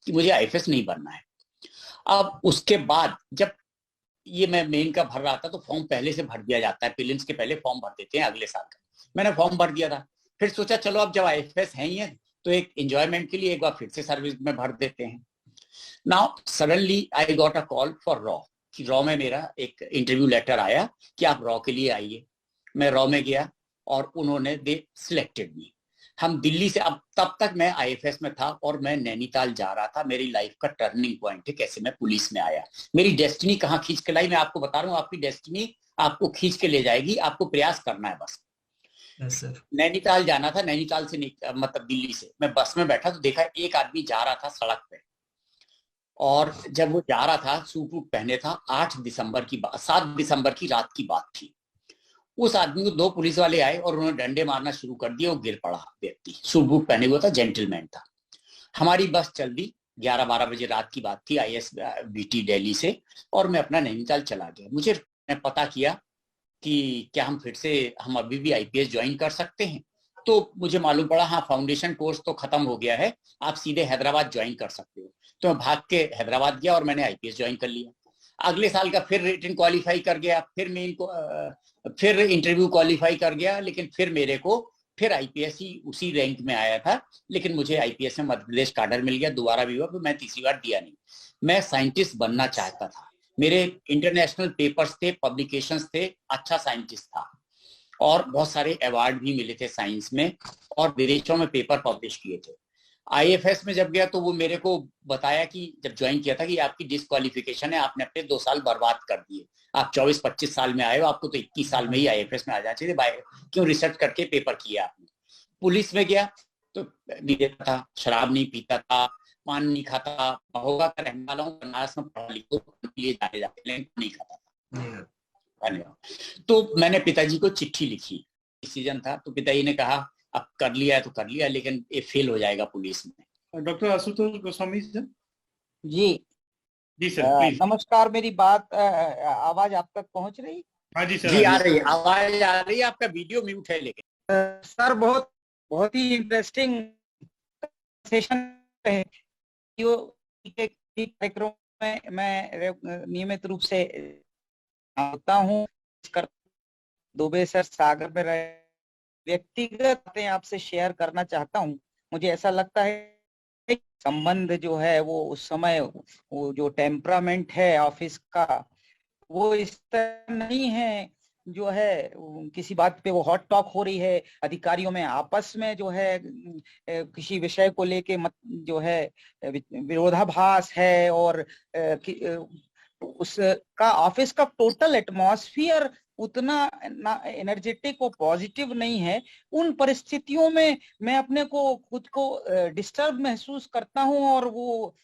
कि मुझे आईएफएस नहीं बनना है। अब उसके बाद जब ये मैं मेन का भर रहा था, तो फॉर्म पहले से भर दिया जाता है, प्रीलिम्स के पहले फॉर्म भर देते हैं अगले साल का। मैंने फॉर्म भर दिया था। फिर सोचा चलो अब जब आईएफएस है ही है, तो एक एंजॉयमेंट के लिए एक बार फिर से सर्विस में भर देते हैं। Now suddenly I got a call for raw, कि रॉ में मेरा एक इंटरव्यू लेटर आया कि आप रॉ के लिए आइए। मैं रॉ में गया और उन्होंने दे सिलेक्टेड मी। हम दिल्ली से, अब तब तक मैं आईएफएस में था और मैं नैनीताल जा रहा था। मेरी लाइफ का टर्निंग पॉइंट है, कैसे मैं पुलिस में आया, मेरी डेस्टिनी कहाँ खींच के लाई, मैं आपको बता रहा हूँ। आपकी डेस्टिनी आपको खींच के ले जाएगी, आपको प्रयास करना है बस। सर नैनीताल जाना था, नैनीताल से मतलब दिल्ली से मैं बस में बैठा तो देखा एक आदमी जा रहा था सड़क पे, और जब वो जा रहा था सूट वूट पहने था, 8 दिसंबर की बात, 7 दिसंबर की रात की बात थी। उस आदमी को 2 पुलिस वाले आए और उन्होंने डंडे मारना शुरू कर दिया। वो गिर पड़ा व्यक्ति, सूट बूट पहने हुआ था, जेंटलमैन था। हमारी बस चल दी, 11-12 बजे रात की बात थी, ISBT दिल्ली से, और मैं अपना नैनीताल चला गया। मुझे पता किया कि क्या हम अभी भी IPS ज्वाइन कर सकते हैं। तो मुझे मालूम पड़ा हाँ फाउंडेशन कोर्स तो खत्म हो गया है, आप सीधे हैदराबाद ज्वाइन कर सकते हो। तो मैं भाग के हैदराबाद गया और मैंने IPS ज्वाइन कर लिया। अगले साल का फिर रिटन क्वालिफाई कर गया, फिर इंटरव्यू क्वालिफाई कर गया, लेकिन फिर मेरे को फिर IPS ही उसी रैंक में आया था, लेकिन मुझे IPS में मध्य प्रदेश काडर मिल गया, दोबारा भी हुआ, तो मैं तीसरी बार दिया नहीं। मैं साइंटिस्ट बनना चाहता था, मेरे इंटरनेशनल पेपर्स थे, पब्लिकेशंस थे, अच्छा साइंटिस्ट था, और बहुत सारे अवार्ड भी मिले थे साइंस में, और विदेशों में पेपर पब्लिश किए थे। IFS में जब गया तो वो मेरे को बताया कि जब ज्वाइन किया था कि आपकी डिस्क्वालिफिकेशन है, आपने अपने 2 साल बर्बाद कर दिए, आप 24-25 साल में आए हो, आपको तो 21 साल में ही IFS में आ जाना चाहिए, क्यों रिसर्च करके पेपर किया आपने। पुलिस में गया तो भी देता था, शराब नहीं पीता था, पान नहीं खाता, महोबा का रहने वाला हूँ, बनारस में पढ़ा लिखा लिए जाने जाते, लेकिन नहीं खाता था। धन्यवाद। तो मैंने पिताजी को चिट्ठी लिखी, डिसीजन था, तो पिताजी ने कहा अब कर लिया है तो कर लिया, लेकिन ये फेल हो जाएगा पुलिस में। Doctor Ashutosh Goswami sir. जी सर प्लीज। नमस्कार, मेरी बात आवाज आप तक पहुंच रही? हाँ जी सर। जी आ रही है, आवाज आ रही है, आपका वीडियो म्यूट है लेकिन। सर बहुत ही इंटरेस्टिंग सेशन है। कार्यक्रम में मैं नियमित रूप से होता हूँ, दुबे सर सागर में रहे, व्यक्तिगत बातें आपसे शेयर करना चाहता हूँ। मुझे ऐसा लगता है संबंध जो है वो उस समय वो जो टेम्परामेंट है ऑफिस का वो इस तरह नहीं है, जो है किसी बात पे वो हॉट टॉक हो रही है, अधिकारियों में आपस में जो है किसी विषय को लेके जो है विरोधाभास है, और उसका ऑफिस का टोटल एटमॉस्फियर उतना एनर्जेटिक और पॉजिटिव नहीं है। उन परिस्थितियों में मैं अपने को खुद को डिस्टर्ब महसूस करता हूं, और वो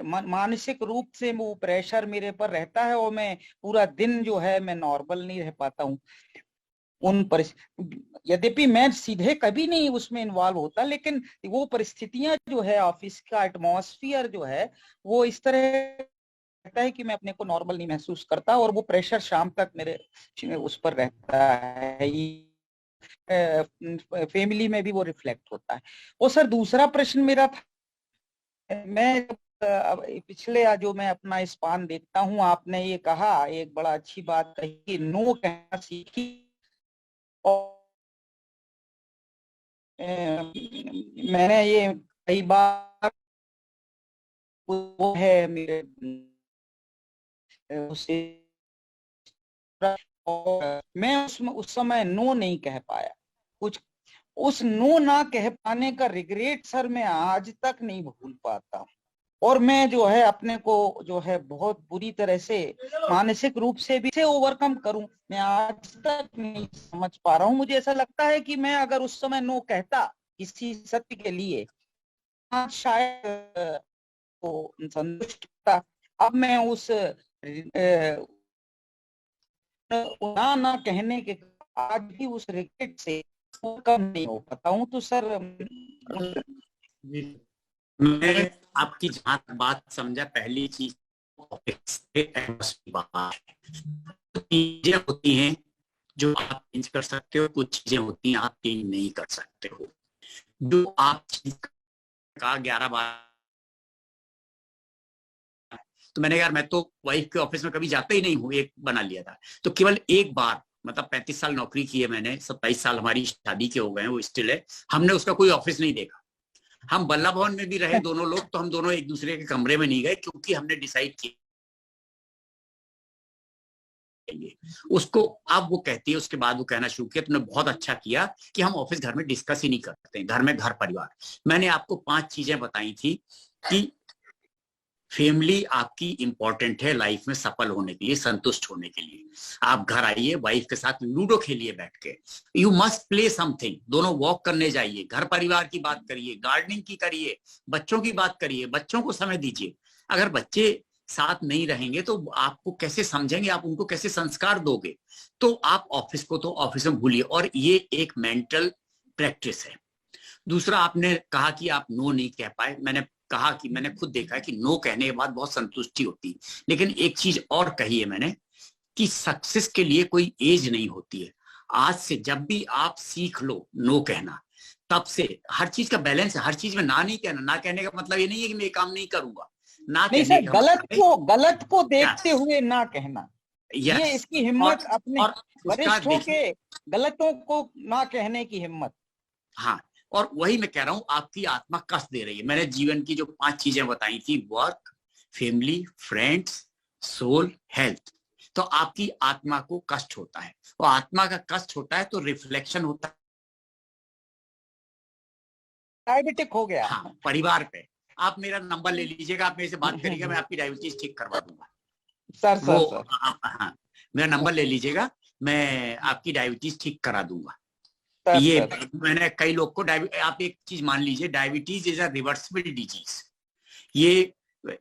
मानसिक रूप से वो प्रेशर मेरे पर रहता है, और मैं पूरा दिन जो है मैं नॉर्मल नहीं रह पाता हूं उन यद्यपि मैं सीधे कभी नहीं उसमें इन्वॉल्व होता, लेकिन वो परिस्थितियां जो है, ऑफिस का एटमॉस्फियर जो है वो इस तरह रहता है कि मैं अपने को नॉर्मल नहीं महसूस करता, और वो प्रेशर शाम तक मेरे उस पर रहता है। फैमिली में भी वो रिफ्लेक्ट होता है। और सर दूसरा प्रश्न मेरा था, मैं पिछले जो मैं अपना स्पान देखता हूँ, आपने ये कहा, एक बड़ा अच्छी बात कही, नो कहना सीखी, और मैंने ये कई बार वो है मेरे उसे, मैं उस समय नो नहीं कह पाया कुछ। उस नो ना कह पाने का रिग्रेट सर मैं आज तक नहीं भूल पाता, और मैं जो है अपने को जो है बहुत बुरी तरह से मानसिक रूप से भी ओवरकम करूं, मैं आज तक नहीं समझ पा रहा हूं। मुझे ऐसा लगता है कि मैं अगर उस समय नो कहता किसी सत्य के लिए, आज शायद वो संतुष्ट था। अब मैं उस ना कहने के आज भी उस रिग्रेट से कम नहीं हो पाता हूँ। तो सर मैं आपकी जहां तक बात समझा, पहली चीज चीजें होती हैं जो आप चेंज कर सकते हो, कुछ चीजें होती हैं आप चेंज नहीं कर सकते हो। जो आप कहा 11-12, तो मैंने यार मैं तो वाइफ के ऑफिस में कभी जाता ही नहीं हूँ, एक बना लिया था। तो केवल एक बार, मतलब 35 साल नौकरी की है मैंने, 27 साल हमारी शादी के हो गए हैं, वो स्टिल है, हमने उसका कोई ऑफिस नहीं देखा। हम बल्ला भवन में भी रहे दोनों लोग, तो हम दोनों एक दूसरे के कमरे में नहीं गए, क्योंकि हमने डिसाइड किया उसको। अब वो कहती है, उसके बाद वो कहना शुरू किया, तुमने बहुत अच्छा किया कि हम ऑफिस घर में डिस्कस ही नहीं करते, घर में घर परिवार। मैंने आपको 5 चीजें बताई थी कि फैमिली आपकी इंपॉर्टेंट है लाइफ में सफल होने के लिए, संतुष्ट होने के लिए। आप घर आइए, वाइफ के साथ लूडो खेलिए बैठ के, यू मस्ट प्ले समथिंग, दोनों वॉक करने जाइए, घर परिवार की बात करिए, गार्डनिंग की करिए, बच्चों की बात करिए, बच्चों को समय दीजिए। अगर बच्चे साथ नहीं रहेंगे तो आपको कैसे समझेंगे, आप उनको कैसे संस्कार दोगे? तो आप ऑफिस को तो ऑफिस में भूलिए, और ये एक मेंटल प्रैक्टिस है। दूसरा, आपने कहा कि आप नो नहीं कह पाए। मैंने कहा कि मैंने खुद देखा है कि नो कहने के बाद बहुत संतुष्टि होती है, लेकिन एक चीज और कही है मैंने कि सक्सेस के लिए कोई एज नहीं होती है। आज से जब भी आप सीख लो नो कहना, तब से हर चीज का बैलेंस है, हर चीज में ना नहीं कहना। ना कहने का मतलब ये नहीं है कि मैं ये काम नहीं करूंगा, ना नहीं कहने सर, का गलत को देखते हुए ना कहना, यस, ये इसकी हिम्मत, अपने और उसका वरिष्ठों देखिए, के गलतों को ना कहने की हिम्मत। हाँ, और वही मैं कह रहा हूं, आपकी आत्मा कष्ट दे रही है। मैंने जीवन की जो 5 चीजें बताई थी, work, family, friends, soul, health, तो आपकी आत्मा को कष्ट होता है, और आत्मा का कष्ट होता है तो रिफ्लेक्शन होता है डायबिटिक हो गया। हाँ परिवार पे। आप मेरा नंबर ले लीजिएगा, आप मेरे से बात करिएगा, मैं आपकी डायबिटीज ठीक करवा दूंगा। सर वो सर हाँ, मेरा नंबर ले लीजिएगा, मैं आपकी डायबिटीज ठीक करा दूंगा। सर ये सर मैंने कई लोग को आप एक चीज मान लीजिए, diabetes is a reversible disease. ये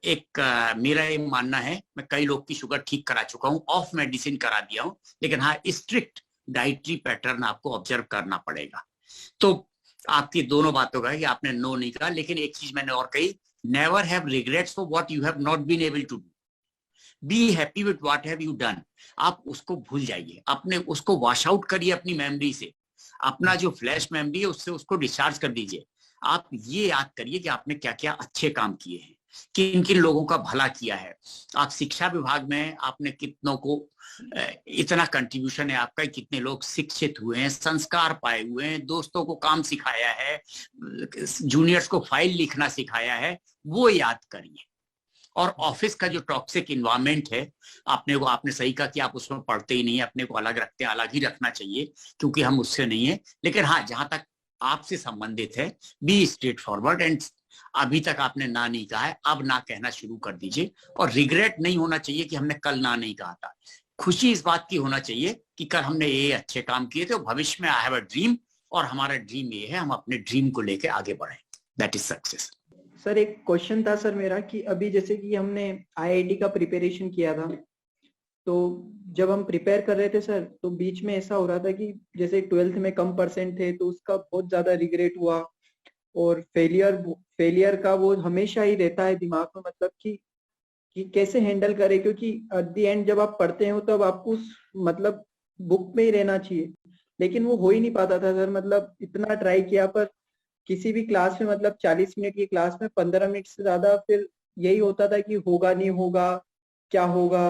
एक मेरा ये मानना है, मैं कई लोग की शुगर ठीक करा चुका हूँ, ऑफ मेडिसिन करा दिया हूँ, लेकिन हाँ स्ट्रिक्ट डाइटरी पैटर्न आपको ऑब्जर्व करना पड़ेगा। तो आपकी दोनों बातों का कि आपने नो नहीं कहा, लेकिन एक चीज मैंने और कही, never have regrets for what you have not been able to do, be happy with what have you done. आप उसको भूल जाइए, अपने उसको वॉश आउट करिए अपनी मेमोरी से, अपना जो फ्लैश मेमोरी है उससे उसको डिस्चार्ज कर दीजिए। आप ये याद करिए कि आपने क्या क्या अच्छे काम किए हैं, किन किन लोगों का भला किया है। आप शिक्षा विभाग में आपने कितनों को इतना कंट्रीब्यूशन है आपका, कितने लोग शिक्षित हुए हैं, संस्कार पाए हुए हैं, दोस्तों को काम सिखाया है, जूनियर्स को फाइल लिखना सिखाया है, वो याद करिए। और ऑफिस का जो टॉक्सिक इन्वायरमेंट है, आपने सही कहा कि आप उसमें पढ़ते ही नहीं है, अपने को अलग रखते हैं, अलग ही रखना चाहिए, क्योंकि हम उससे नहीं है। लेकिन हाँ, जहां तक आपसे संबंधित है, बी स्ट्रेट फॉरवर्ड, एंड अभी तक आपने ना नहीं कहा है, अब ना कहना शुरू कर दीजिए। और रिग्रेट नहीं होना चाहिए कि हमने कल ना नहीं कहा था, खुशी इस बात की होना चाहिए कि कल हमने ये अच्छे काम किए थे, और भविष्य में आई हैव अ ड्रीम, और हमारा ड्रीम ये है, हम अपने ड्रीम को लेके आगे बढ़े, दैट इज सक्सेस। सर एक क्वेश्चन था सर मेरा कि अभी जैसे कि हमने आईआईटी का प्रिपरेशन किया था, तो जब हम प्रिपेयर कर रहे थे सर, तो बीच में ऐसा हो रहा था कि जैसे 12th में कम परसेंट थे तो उसका बहुत ज्यादा रिग्रेट हुआ, और फेलियर का वो हमेशा ही रहता है दिमाग में, मतलब कि कैसे हैंडल करें, क्योंकि एट द एंड जब आप पढ़ते हो तब आपको उस मतलब बुक में ही रहना चाहिए, लेकिन वो हो ही नहीं पाता था सर। मतलब इतना ट्राई किया, पर किसी भी क्लास में मतलब 40 मिनट की क्लास में 15 मिनट से ज्यादा फिर यही होता था कि होगा नहीं होगा, क्या होगा,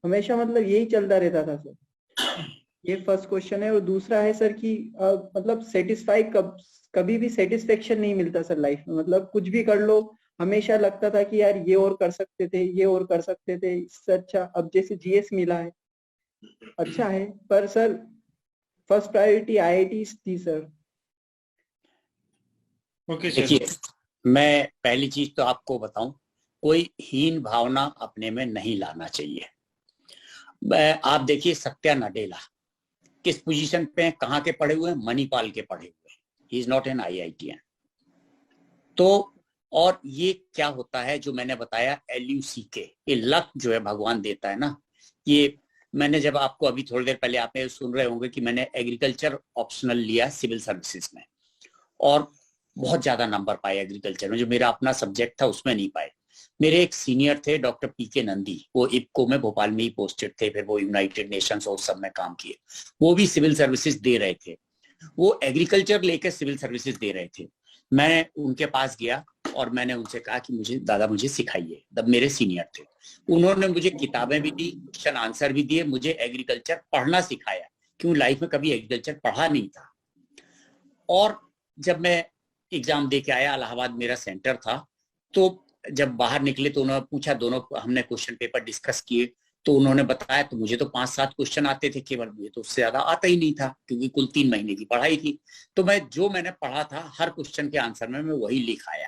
हमेशा मतलब यही चलता रहता था सर। ये फर्स्ट क्वेश्चन है। और दूसरा है सर कि मतलब सेटिस्फाई कभी भी सेटिस्फेक्शन नहीं मिलता सर लाइफ में, मतलब कुछ भी कर लो हमेशा लगता था कि यार ये और कर सकते थे, ये और कर सकते थे, इससे अच्छा अब जैसे जीएस मिला है अच्छा है, पर सर फर्स्ट प्रायोरिटी आईआईटी थी सर। ओके देखिए, मैं पहली चीज तो आपको बताऊं, कोई हीन भावना अपने में नहीं लाना चाहिए। आप देखिए सत्या नडेला किस पोजीशन पे हैं, कहाँ के पढ़े हुए हैं, मणिपाल के पढ़े हुए हैं, he is not an IITian. तो और ये क्या होता है जो मैंने बताया, LUCK, ये लक जो है भगवान देता है ना। ये मैंने जब आपको अभी थोड़ी देर पहले आपने सुन रहे होंगे कि मैंने एग्रीकल्चर ऑप्शनल लिया सिविल सर्विसेज में, और बहुत ज्यादा नंबर पाए एग्रीकल्चर में, जो मेरा अपना सब्जेक्ट था उसमें नहीं पाए। मेरे एक सीनियर थे डॉक्टर PK नंदी, वो इप्को में भोपाल में ही पोस्टेड थे, फिर वो यूनाइटेड नेशंस और सब में काम किए, वो भी सिविल सर्विसेज दे रहे थे, वो एग्रीकल्चर लेकर सिविल सर्विसेज दे रहे थे। मैं उनके पास गया और मैंने उनसे कहा कि मुझे दादा मुझे सिखाइए, तब मेरे सीनियर थे, उन्होंने मुझे किताबें भी दी, क्वेश्चन आंसर भी दिए, मुझे एग्रीकल्चर पढ़ना सिखाया, क्यों लाइफ में कभी एग्रीकल्चर पढ़ा नहीं था। और जब मैं एग्जाम दे के आया, इलाहाबाद मेरा सेंटर था, तो जब बाहर निकले तो उन्होंने पूछा, दोनों हमने क्वेश्चन पेपर डिस्कस किए, तो उन्होंने बताया, तो मुझे तो 5-7 क्वेश्चन आते थे केवल, मुझे तो उससे ज्यादा आता ही नहीं था, क्योंकि कुल 3 महीने की पढ़ाई थी। तो मैंने पढ़ा था हर क्वेश्चन के आंसर में मैं वही लिख आया।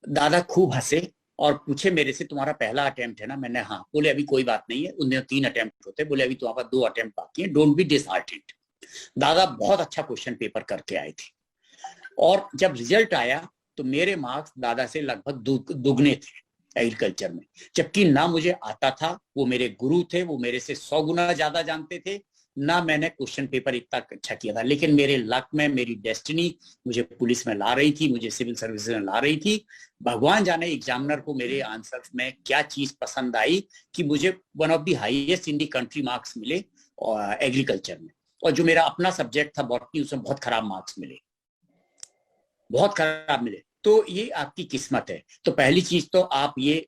दादा खूब हंसे और पूछे मेरे से तुम्हारा पहला अटेम्प्ट है ना? मैंने हाँ। बोले अभी कोई बात नहीं है, उनमें 3 अटेम्प्ट होते। बोले अभी तुम्हारा 2 अटेम्प्ट बाकी है, डोंट बी डिसहार्टेंड। दादा बहुत अच्छा क्वेश्चन पेपर करके आए थे, और जब रिजल्ट आया तो मेरे मार्क्स दादा से लगभग दुगने थे एग्रीकल्चर में, जबकि ना मुझे आता था, वो मेरे गुरु थे, वो मेरे से 100 गुना ज्यादा जानते थे, ना मैंने क्वेश्चन पेपर इतना अच्छा किया था। लेकिन मेरे लक में मेरी डेस्टिनी मुझे पुलिस में ला रही थी, मुझे सिविल सर्विसेज में ला रही थी। भगवान जाने एग्जामिनर को मेरे आंसर्स में क्या चीज पसंद आई कि मुझे one of the highest in the country marks मिले एग्रीकल्चर में। और जो मेरा अपना सब्जेक्ट था बॉटनी, उसमें बहुत खराब मार्क्स मिले, बहुत खराब मिले। तो ये आपकी किस्मत है। तो पहली चीज तो आप ये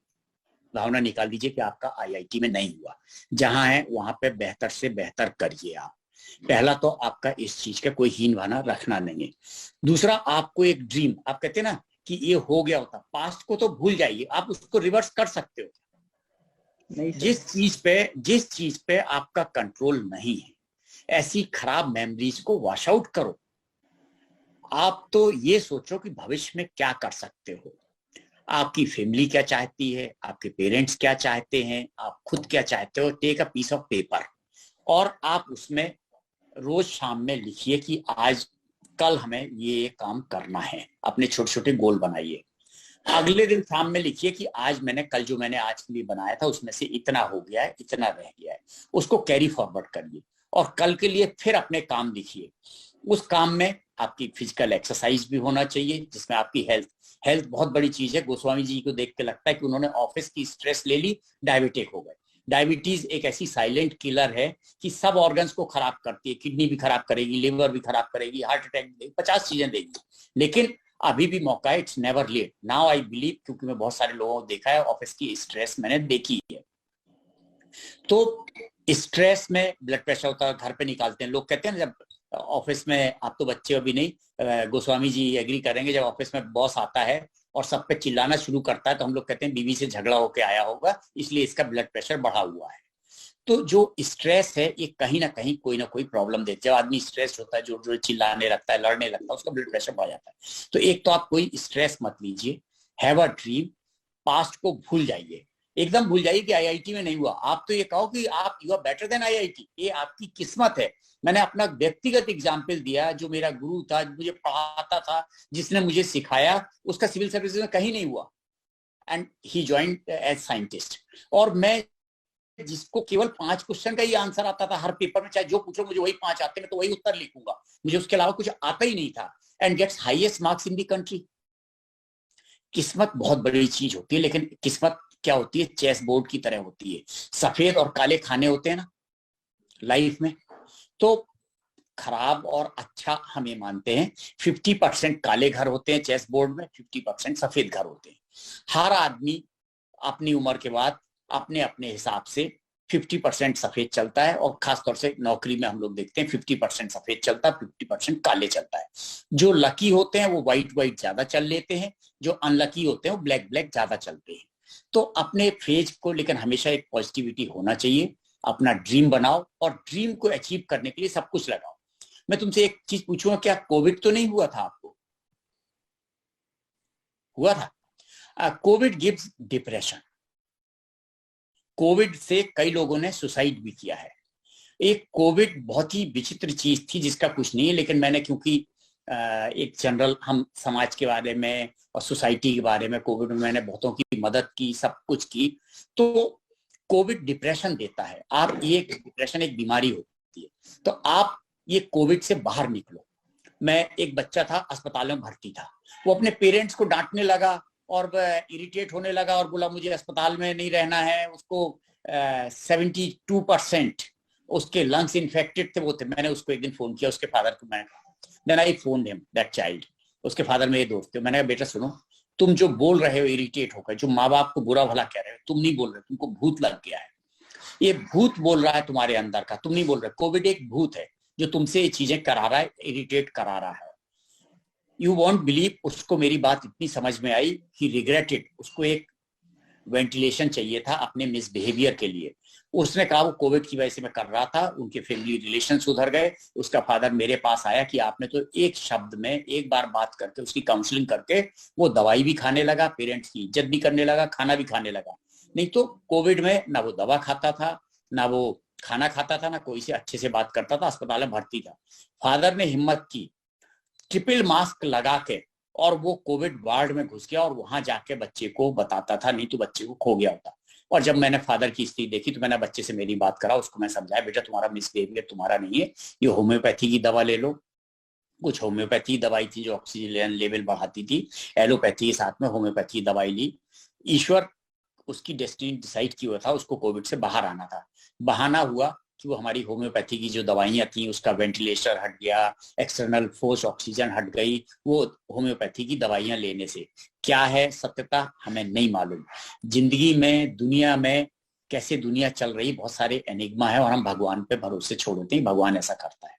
भावना निकाल दीजिए कि आपका आईआईटी में नहीं हुआ, जहां है वहां पे बेहतर से बेहतर करिए आप। पहला तो आपका इस चीज का कोई हीन भावना रखना नहीं है। दूसरा, आपको एक ड्रीम, आप कहते हैं ना कि ये हो गया होता, पास्ट को तो भूल जाइए, आप उसको रिवर्स कर सकते हो। नहीं सर। जिस चीज पे आपका कंट्रोल नहीं है, ऐसी खराब मेमोरीज को वॉश आउट करो। आप तो ये सोचो कि भविष्य में क्या कर सकते हो, आपकी फैमिली क्या चाहती है, आपके पेरेंट्स क्या चाहते हैं, आप खुद क्या चाहते हो। Take a piece of paper और आप उसमें रोज शाम में लिखिए कि आज कल हमें ये काम करना है। अपने छोटे छोटे गोल बनाइए। अगले दिन शाम में लिखिए कि आज मैंने कल जो मैंने आज के लिए बनाया था उसमें से इतना हो गया है, इतना रह गया है। उसको कैरी फॉरवर्ड करिए और कल के लिए फिर अपने काम लिखिए। उस काम में आपकी फिजिकल एक्सरसाइज भी होना चाहिए, जिसमें आपकी हेल्थ बहुत बड़ी चीज है। गोस्वामी जी को देख के लगता है कि उन्होंने ऑफिस की स्ट्रेस ले ली, डायबिटिक हो गए। डायबिटीज एक ऐसी साइलेंट किलर है कि सब ऑर्गन्स को खराब करती है। किडनी भी खराब करेगी, लिवर भी खराब करेगी, हार्ट अटैक देगी, 50 चीजें देगी। लेकिन अभी भी मौका है, it's never late. Now I believe, क्योंकि मैं बहुत सारे लोगों को देखा है, ऑफिस की स्ट्रेस मैंने देखी है। तो स्ट्रेस में ब्लड प्रेशर होता है, घर पे निकालते हैं। लोग कहते हैं ना, जब ऑफिस में, आप तो बच्चे अभी नहीं, गोस्वामी जी एग्री करेंगे, जब ऑफिस में बॉस आता है और सब पे चिल्लाना शुरू करता है तो हम लोग कहते हैं बीवी से झगड़ा होके आया होगा, इसलिए इसका ब्लड प्रेशर बढ़ा हुआ है। तो जो स्ट्रेस है ये कहीं ना कहीं कोई ना कोई प्रॉब्लम देता है। जब आदमी स्ट्रेस होता है, जो चिल्लाने लगता है, लड़ने लगता है, उसका ब्लड प्रेशर बढ़ जाता है। तो एक तो आप कोई स्ट्रेस मत लीजिए, हैव अ ड्रीम, पास्ट को भूल जाइए, एकदम भूल जाइए कि आईआईटी में नहीं हुआ। आप तो ये कहो कि आप you are better than IIT, ये आपकी किस्मत है। मैंने अपना व्यक्तिगत एग्जाम्पल दिया, जो मेरा गुरु था, मुझे पढ़ाता था, जिसने मुझे सिखाया, उसका सिविल सर्विसेज में कहीं नहीं हुआ and he joined as scientist. और मैं जिसको केवल 5 क्वेश्चन का ही आंसर आता था हर पेपर में, चाहे जो पूछो मुझे वही 5 आते, मैं तो वही उत्तर लिखूंगा, मुझे उसके अलावा कुछ आता ही नहीं था, and gets highest marks in the country. किस्मत बहुत बड़ी चीज होती है, लेकिन किस्मत क्या होती है, चेस बोर्ड की तरह होती है। सफेद और काले खाने होते हैं ना लाइफ में, तो खराब और अच्छा हम ये मानते हैं 50% काले घर होते हैं चेस बोर्ड में, 50% सफेद घर होते हैं। हर आदमी अपनी उम्र के बाद अपने अपने हिसाब से 50% सफेद चलता है, और खासतौर से नौकरी में हम लोग देखते हैं 50% सफेद चलता है, 50% काले चलता है। जो लकी होते हैं वो व्हाइट ज्यादा चल लेते हैं, जो अनलकी होते हैं वो ब्लैक ज्यादा चलते हैं। तो अपने फेज को लेकिन हमेशा एक पॉजिटिविटी होना चाहिए। अपना ड्रीम बनाओ और ड्रीम को अचीव करने के लिए सब कुछ लगाओ। मैं तुमसे एक चीज पूछूंगा, क्या कोविड तो नहीं हुआ था आपको? हुआ था। Covid gives depression. कोविड से कई लोगों ने सुसाइड भी किया है। एक कोविड बहुत ही विचित्र चीज थी जिसका कुछ नहीं है, लेकिन मैंने क्योंकि एक जनरल हम समाज के बारे में और सोसाइटी के बारे में, कोविड में मैंने बहुतों की मदद की, सब कुछ की। तो कोविड डिप्रेशन देता है। आप ये डिप्रेशन एक बीमारी होती है, तो आप ये कोविड से बाहर निकलो। मैं एक बच्चा था, अस्पताल में भर्ती था, वो अपने पेरेंट्स को डांटने लगा और इरिटेट होने लगा और बोला मुझे अस्पताल में नहीं रहना है। उसको 72% उसके लंग्स इन्फेक्टेड थे, वो थे। मैंने उसको एक दिन फोन किया, उसके फादर को। मैं then I phone him that child, उसके फादर मेरे दोस्त थे। मैंने कहा बेटा सुनो, तुम जो बोल रहे हो इरिटेट होकर, जो माँ बाप को बुरा भला कह रहे हो, तुम नहीं बोल रहे, तुमको भूत लग गया है। ये भूत बोल रहा है तुम्हारे अंदर का, तुम नहीं बोल रहे। कोविड एक भूत है जो तुमसे ये चीजें करा रहा है, इरिटेट करा रहा है। यू वॉन्ट बिलीव, उसको मेरी बात इतनी समझ में आई, ही रिग्रेटेड। उसको एक वेंटिलेशन चाहिए था अपने मिसबिहेवियर के लिए। उसने कहा वो कोविड की वजह से मैं कर रहा था, उनके फैमिली रिलेशन सुधर गए। उसका फादर मेरे पास आया कि आपने तो एक शब्द में एक बार बात करके उसकी काउंसलिंग करके वो दवाई भी खाने लगा, पेरेंट्स की इज्जत भी करने लगा, खाना भी खाने लगा। नहीं तो कोविड में ना वो दवा खाता था, ना वो खाना खाता था, ना कोई से अच्छे से बात करता था, अस्पताल में भर्ती था। फादर ने हिम्मत की, ट्रिपल मास्क लगा के, और वो कोविड वार्ड में घुस गया और वहां जाके बच्चे को बताता था, नहीं तो बच्चे को खो गया होता। और जब मैंने फादर की स्थिति देखी तो मैंने बच्चे से मेरी बात करा, उसको मैं समझाया, बेटा तुम्हारा मिसबिहेवियर तुम्हारा नहीं है, ये होम्योपैथी की दवा ले लो। कुछ होम्योपैथी दवाई थी जो ऑक्सीजन लेवल बढ़ाती थी, एलोपैथी के साथ में होम्योपैथी दवाई ली। ईश्वर उसकी डेस्टिनी डिसाइड किया था, उसको कोविड से बाहर आना था। बहाना हुआ कि वो हमारी होम्योपैथी की जो दवाइयां थी उसका वेंटिलेटर हट गया, एक्सटर्नल फोर्स ऑक्सीजन हट गई, वो होम्योपैथी की दवाइयां लेने से। क्या है सत्यता हमें नहीं मालूम। जिंदगी में, दुनिया में कैसे दुनिया चल रही, बहुत सारे एनिग्मा है और हम भगवान पे भरोसे छोड़ देते हैं, भगवान ऐसा करता है।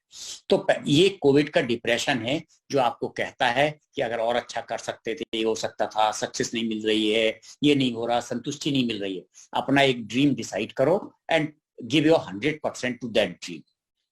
तो ये कोविड का डिप्रेशन है जो आपको कहता है कि अगर और अच्छा कर सकते थे, ये हो सकता था, सक्सेस नहीं मिल रही है, ये नहीं हो रहा, संतुष्टि नहीं मिल रही है। अपना एक ड्रीम डिसाइड करो and give your 100% to that dream,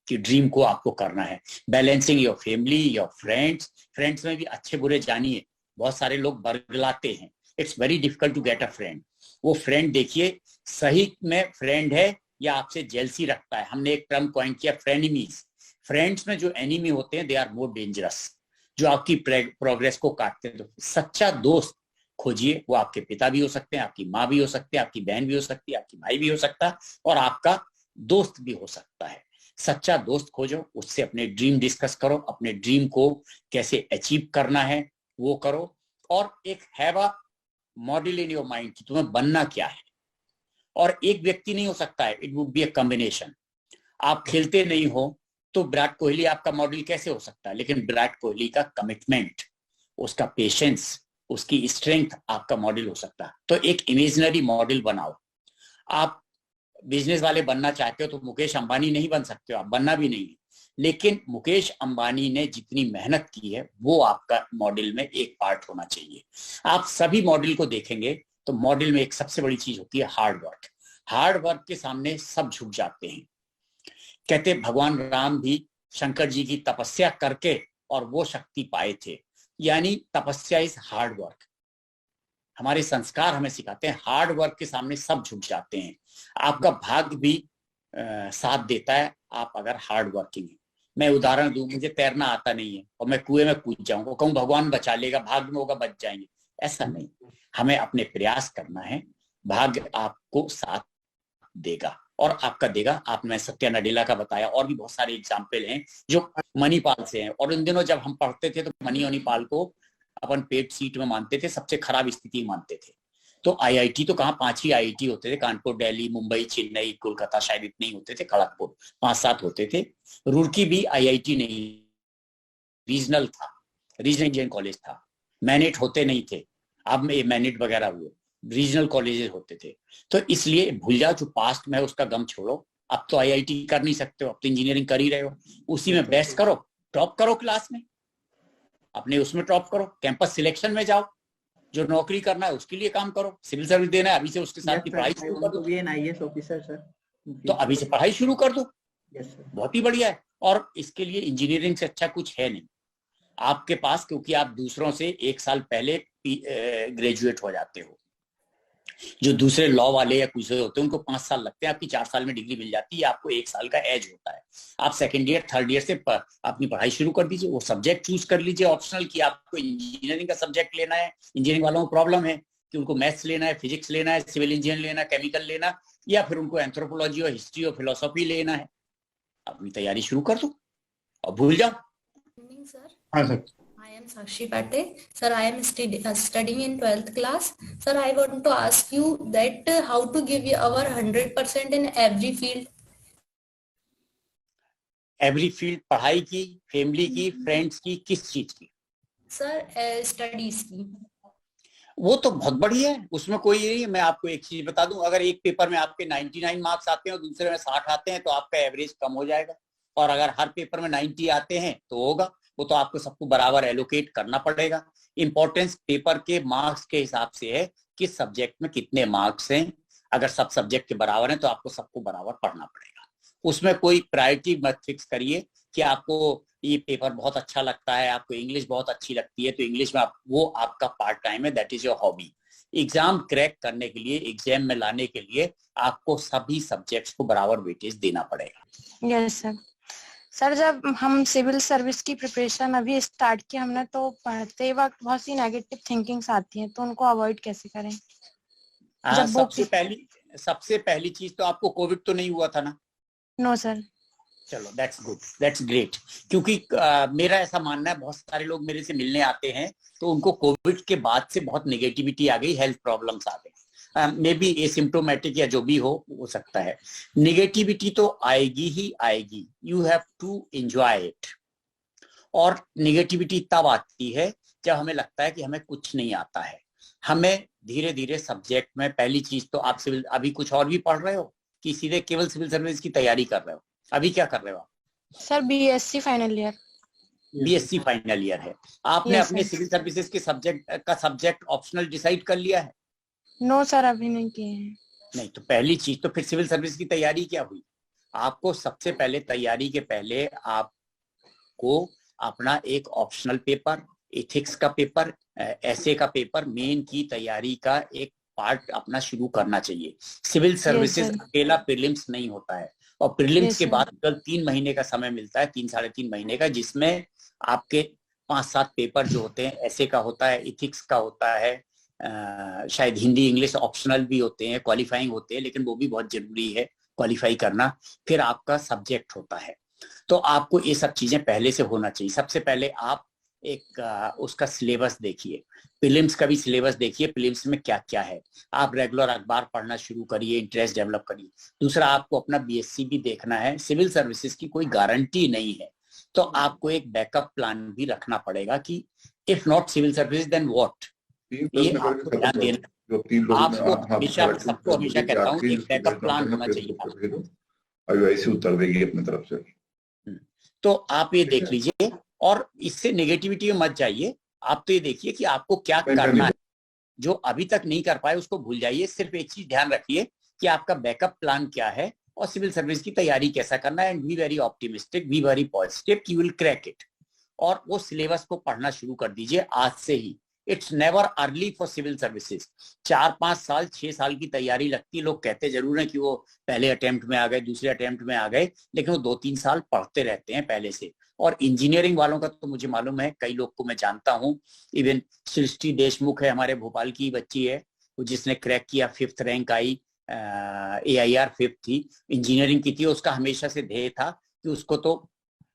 कि ड्रीम को आपको करना है। Balancing your family, your friends, friends में भी अच्छे बुरे जानिए। बहुत सारे लोग बरगलाते हैं, it's very difficult to get a friend. वो फ्रेंड देखिए सही में फ्रेंड है या आपसे जेलसी रखता है। हमने एक टर्म कॉइन किया, फ्रेनिमीज। फ्रेंड्स में जो एनिमी होते हैं दे आर मोर डेंजरस, जो आपकी प्रोग्रेस को काटते हैं। तो सच्चा दोस्त खोजिए, वो आपके पिता भी हो सकते हैं, आपकी माँ भी हो सकते हैं, आपकी बहन भी हो सकती है, आपकी भाई भी हो सकता है, और आपका दोस्त भी हो सकता है। सच्चा दोस्त खोजो, उससे अपने ड्रीम डिस्कस करो, अपने ड्रीम को कैसे अचीव करना है वो करो, और एक have a model in your mind कि तुम्हें बनना क्या है। और एक व्यक्ति नहीं हो सकता है, it would be a combination. आप खेलते नहीं हो तो विराट कोहली आपका मॉडल कैसे हो सकता है, लेकिन विराट कोहली का कमिटमेंट, उसका पेशेंस, उसकी स्ट्रेंथ आपका मॉडल हो सकता है। तो एक इमेजिनरी मॉडल बनाओ। आप बिजनेस वाले बनना चाहते हो तो मुकेश अंबानी नहीं बन सकते हो, आप बनना भी नहीं है, लेकिन मुकेश अंबानी ने जितनी मेहनत की है वो आपका मॉडल में एक पार्ट होना चाहिए। आप सभी मॉडल को देखेंगे तो मॉडल में एक सबसे बड़ी चीज होती है हार्ड वर्क। हार्ड वर्क के सामने सब झुक जाते हैं। कहते भगवान राम भी शंकर जी की तपस्या करके और वो शक्ति पाए थे, यानी तपस्या इज हार्ड वर्क। हमारे संस्कार हमें सिखाते हैं हार्ड वर्क के सामने सब झुक जाते हैं। आपका भाग्य भी साथ देता है आप अगर हार्ड वर्किंग है। मैं उदाहरण दूं, मुझे तैरना आता नहीं है और मैं कुएं में कूद जाऊंगा, कहूँ भगवान बचा लेगा, भाग्य में होगा बच जाएंगे, ऐसा नहीं। हमें अपने प्रयास करना है, भाग्य आपको साथ देगा और आपका देगा। आपने सत्या नडेला का बताया, और भी बहुत सारे एग्जाम्पल हैं जो मणिपाल से हैं। और उन दिनों जब हम पढ़ते थे तो मणिपाल को अपन पेट सीट में मानते थे, सबसे खराब स्थिति मानते थे। तो आईआईटी तो कहाँ, 5 ही आईआईटी होते थे, कानपुर, दिल्ली, मुंबई, चेन्नई, कोलकाता, शायद इतने ही होते थे, खड़गपुर 5-7 होते थे। रुड़की भी आईआईटी नहीं, रीजनल था, रीजनल इंजीनियरिंग कॉलेज था, मैनेट होते नहीं थे, अब मैनेट वगैरह हुए, रीजनल कॉलेजेस होते थे। तो इसलिए भूल जाओ, जो पास्ट में उसका गम छोड़ो। अब तो आईआईटी कर नहीं सकते हो, अब तो इंजीनियरिंग कर ही रहे हो, उसी में बेस्ट करो, टॉप करो क्लास में, अपने उसमें टॉप करो, कैंपस सिलेक्शन में जाओ, जो नौकरी करना है उसके लिए काम करो, सिविल सर्विस देना है अभी से उसके साथ की पढ़ाई शुरू कर दो। IAS ऑफिसर सर, तो अभी से पढ़ाई शुरू कर दो, यस सर, बहुत ही बढ़िया है। और इसके लिए इंजीनियरिंग से अच्छा कुछ है नहीं आपके पास, क्योंकि आप दूसरों से 1 साल पहले ग्रेजुएट हो जाते हो। जो दूसरे लॉ वाले या कुछ होते हैं उनको 5 साल लगते हैं, आपकी 4 साल में डिग्री मिल जाती है, आपको 1 साल का एज होता है। आप सेकेंड ईयर, थर्ड ईयर से अपनी पढ़ाई शुरू कर दीजिए, वो सब्जेक्ट चूज कर लीजिए ऑप्शनल कि आपको इंजीनियरिंग का सब्जेक्ट लेना है। इंजीनियरिंग वालों को प्रॉब्लम है कि उनको मैथ्स लेना है, फिजिक्स लेना है, सिविल इंजीनियर लेना, केमिकल लेना, या फिर उनको एंथ्रोपोलॉजी और हिस्ट्री और फिलोसॉफी लेना है। अपनी तैयारी शुरू कर दो और भूल जाओ। हाँ sir. I am Sakshi Pate. Sir, I am studying in 12th class. Sir, I want to ask you that how to give our 100% in every field. Every field, पढ़ाई की, फैमिली की, फ्रेंड्स की, किस चीज की? सर स्टडीज की। वो तो बहुत बढ़िया है, उसमें कोई नहीं है। मैं आपको एक चीज बता दूं, अगर एक पेपर में आपके 99 मार्क्स आते हैं और दूसरे में 60 आते हैं तो आपका एवरेज कम हो जाएगा, और अगर हर पेपर में 90 आते हैं तो होगा। वो तो आपको सबको बराबर एलोकेट करना पड़ेगा। इंपॉर्टेंस पेपर के मार्क्स के हिसाब से है किस सब्जेक्ट में कितने मार्क्स हैं। अगर सब सब्जेक्ट के बराबर हैं तो आपको सबको बराबर पढ़ना पड़ेगा। उसमें कोई प्रायोरिटी मत फिक्स करिए कि आपको ये पेपर बहुत अच्छा लगता है, आपको इंग्लिश बहुत अच्छी लगती है तो इंग्लिश में वो आपका पार्ट टाइम है, that is your hobby. Exam crack करने के लिए, एग्जाम में लाने के लिए आपको सभी सब्जेक्ट्स को बराबर वेटेज देना पड़ेगा। Yes sir. सर जब हम सिविल सर्विस की प्रिपरेशन अभी स्टार्ट की हमने, तो पढ़ते वक्त बहुत सी नेगेटिव थिंकिंग्स आती हैं, तो उनको अवॉइड कैसे करें? सबसे पहली चीज तो आपको कोविड तो नहीं हुआ था ना? No sir. चलो दैट्स गुड, दैट्स ग्रेट। क्योंकि मेरा ऐसा मानना है, बहुत सारे लोग मेरे से मिलने आते हैं तो उनको कोविड के बाद से बहुत नेगेटिविटी आ गई, हेल्थ प्रॉब्लम्स आ गई, मे बी एसिम्प्टोमेटिक या जो भी हो सकता है। नेगेटिविटी तो आएगी ही आएगी, you have to enjoy it. और नेगेटिविटी तब आती है जब हमें लगता है कि हमें कुछ नहीं आता है। हमें धीरे धीरे सब्जेक्ट में, पहली चीज तो आप सिविल, अभी कुछ और भी पढ़ रहे हो कि सीधे केवल सिविल सर्विस की तैयारी कर रहे हो? अभी क्या कर रहे हो आप? Sir BSc final year. BSc final year है। आपने अपने सिविल सर्विसेज के सब्जेक्ट ऑप्शनल डिसाइड कर लिया है? नो सर, अभी नहीं किए हैं। नहीं, तो पहली चीज तो फिर सिविल सर्विस की तैयारी क्या हुई? आपको सबसे पहले तैयारी के पहले आपको अपना एक ऑप्शनल पेपर, एथिक्स का पेपर, एसे का पेपर, मेन की तैयारी का एक पार्ट अपना शुरू करना चाहिए। सिविल सर्विसेज अकेला प्रीलिम्स नहीं होता है, और प्रीलिम्स के बाद कल 3 महीने का समय मिलता है, 3 साढ़े 3 महीने का, जिसमें आपके 5-7 पेपर जो होते हैं, एसे का होता है, इथिक्स का होता है, शायद हिंदी इंग्लिश ऑप्शनल भी होते हैं, क्वालिफाइंग होते हैं, लेकिन वो भी बहुत जरूरी है क्वालिफाई करना। फिर आपका सब्जेक्ट होता है। तो आपको ये सब चीजें पहले से होना चाहिए। सबसे पहले आप एक उसका सिलेबस देखिए, प्रीलिम्स का भी सिलेबस देखिए, प्रीलिम्स में क्या क्या है। आप रेगुलर अखबार पढ़ना शुरू करिए, इंटरेस्ट डेवलप करिए। दूसरा, आपको अपना बीएससी भी देखना है। सिविल सर्विसेज की कोई गारंटी नहीं है, तो आपको एक बैकअप प्लान भी रखना पड़ेगा कि if not civil service then what, ये आपको ध्यान देना। आपको हमेशा, सबको हमेशा कहता हूँ, एक बैकअप प्लान होना चाहिए। ऐसे उत्तर देगी अपनी तरफ से। तो आप ये देख लीजिए, और इससे नेगेटिविटी में मत जाइए। आप तो ये देखिए कि आपको क्या करना है। जो अभी तक नहीं कर पाए उसको भूल जाइए। सिर्फ एक चीज ध्यान रखिए कि आपका बैकअप प्लान क्या है और सिविल सर्विस की तैयारी कैसा करना है। And be very optimistic, be very positive, you will crack it. और वो सिलेबस को पढ़ना शुरू कर दीजिए आज से ही। It's never early for civil services. 4-5 साल 6 साल की तैयारी लगती है। लोग कहते जरूर है कि वो पहले अटेम्प्ट में आ गए, दूसरे अटेम्प्ट में आ गए, लेकिन वो 2-3 साल पढ़ते रहते हैं पहले से। और इंजीनियरिंग वालों का तो मुझे मालूम है, कई लोग को मैं जानता हूँ। इवन सृष्टि देशमुख है, हमारे भोपाल की बच्ची है, जिसने क्रैक किया, 5th रैंक आई, AIR 5th थी, इंजीनियरिंग की थी। उसका हमेशा से ध्येय था कि उसको तो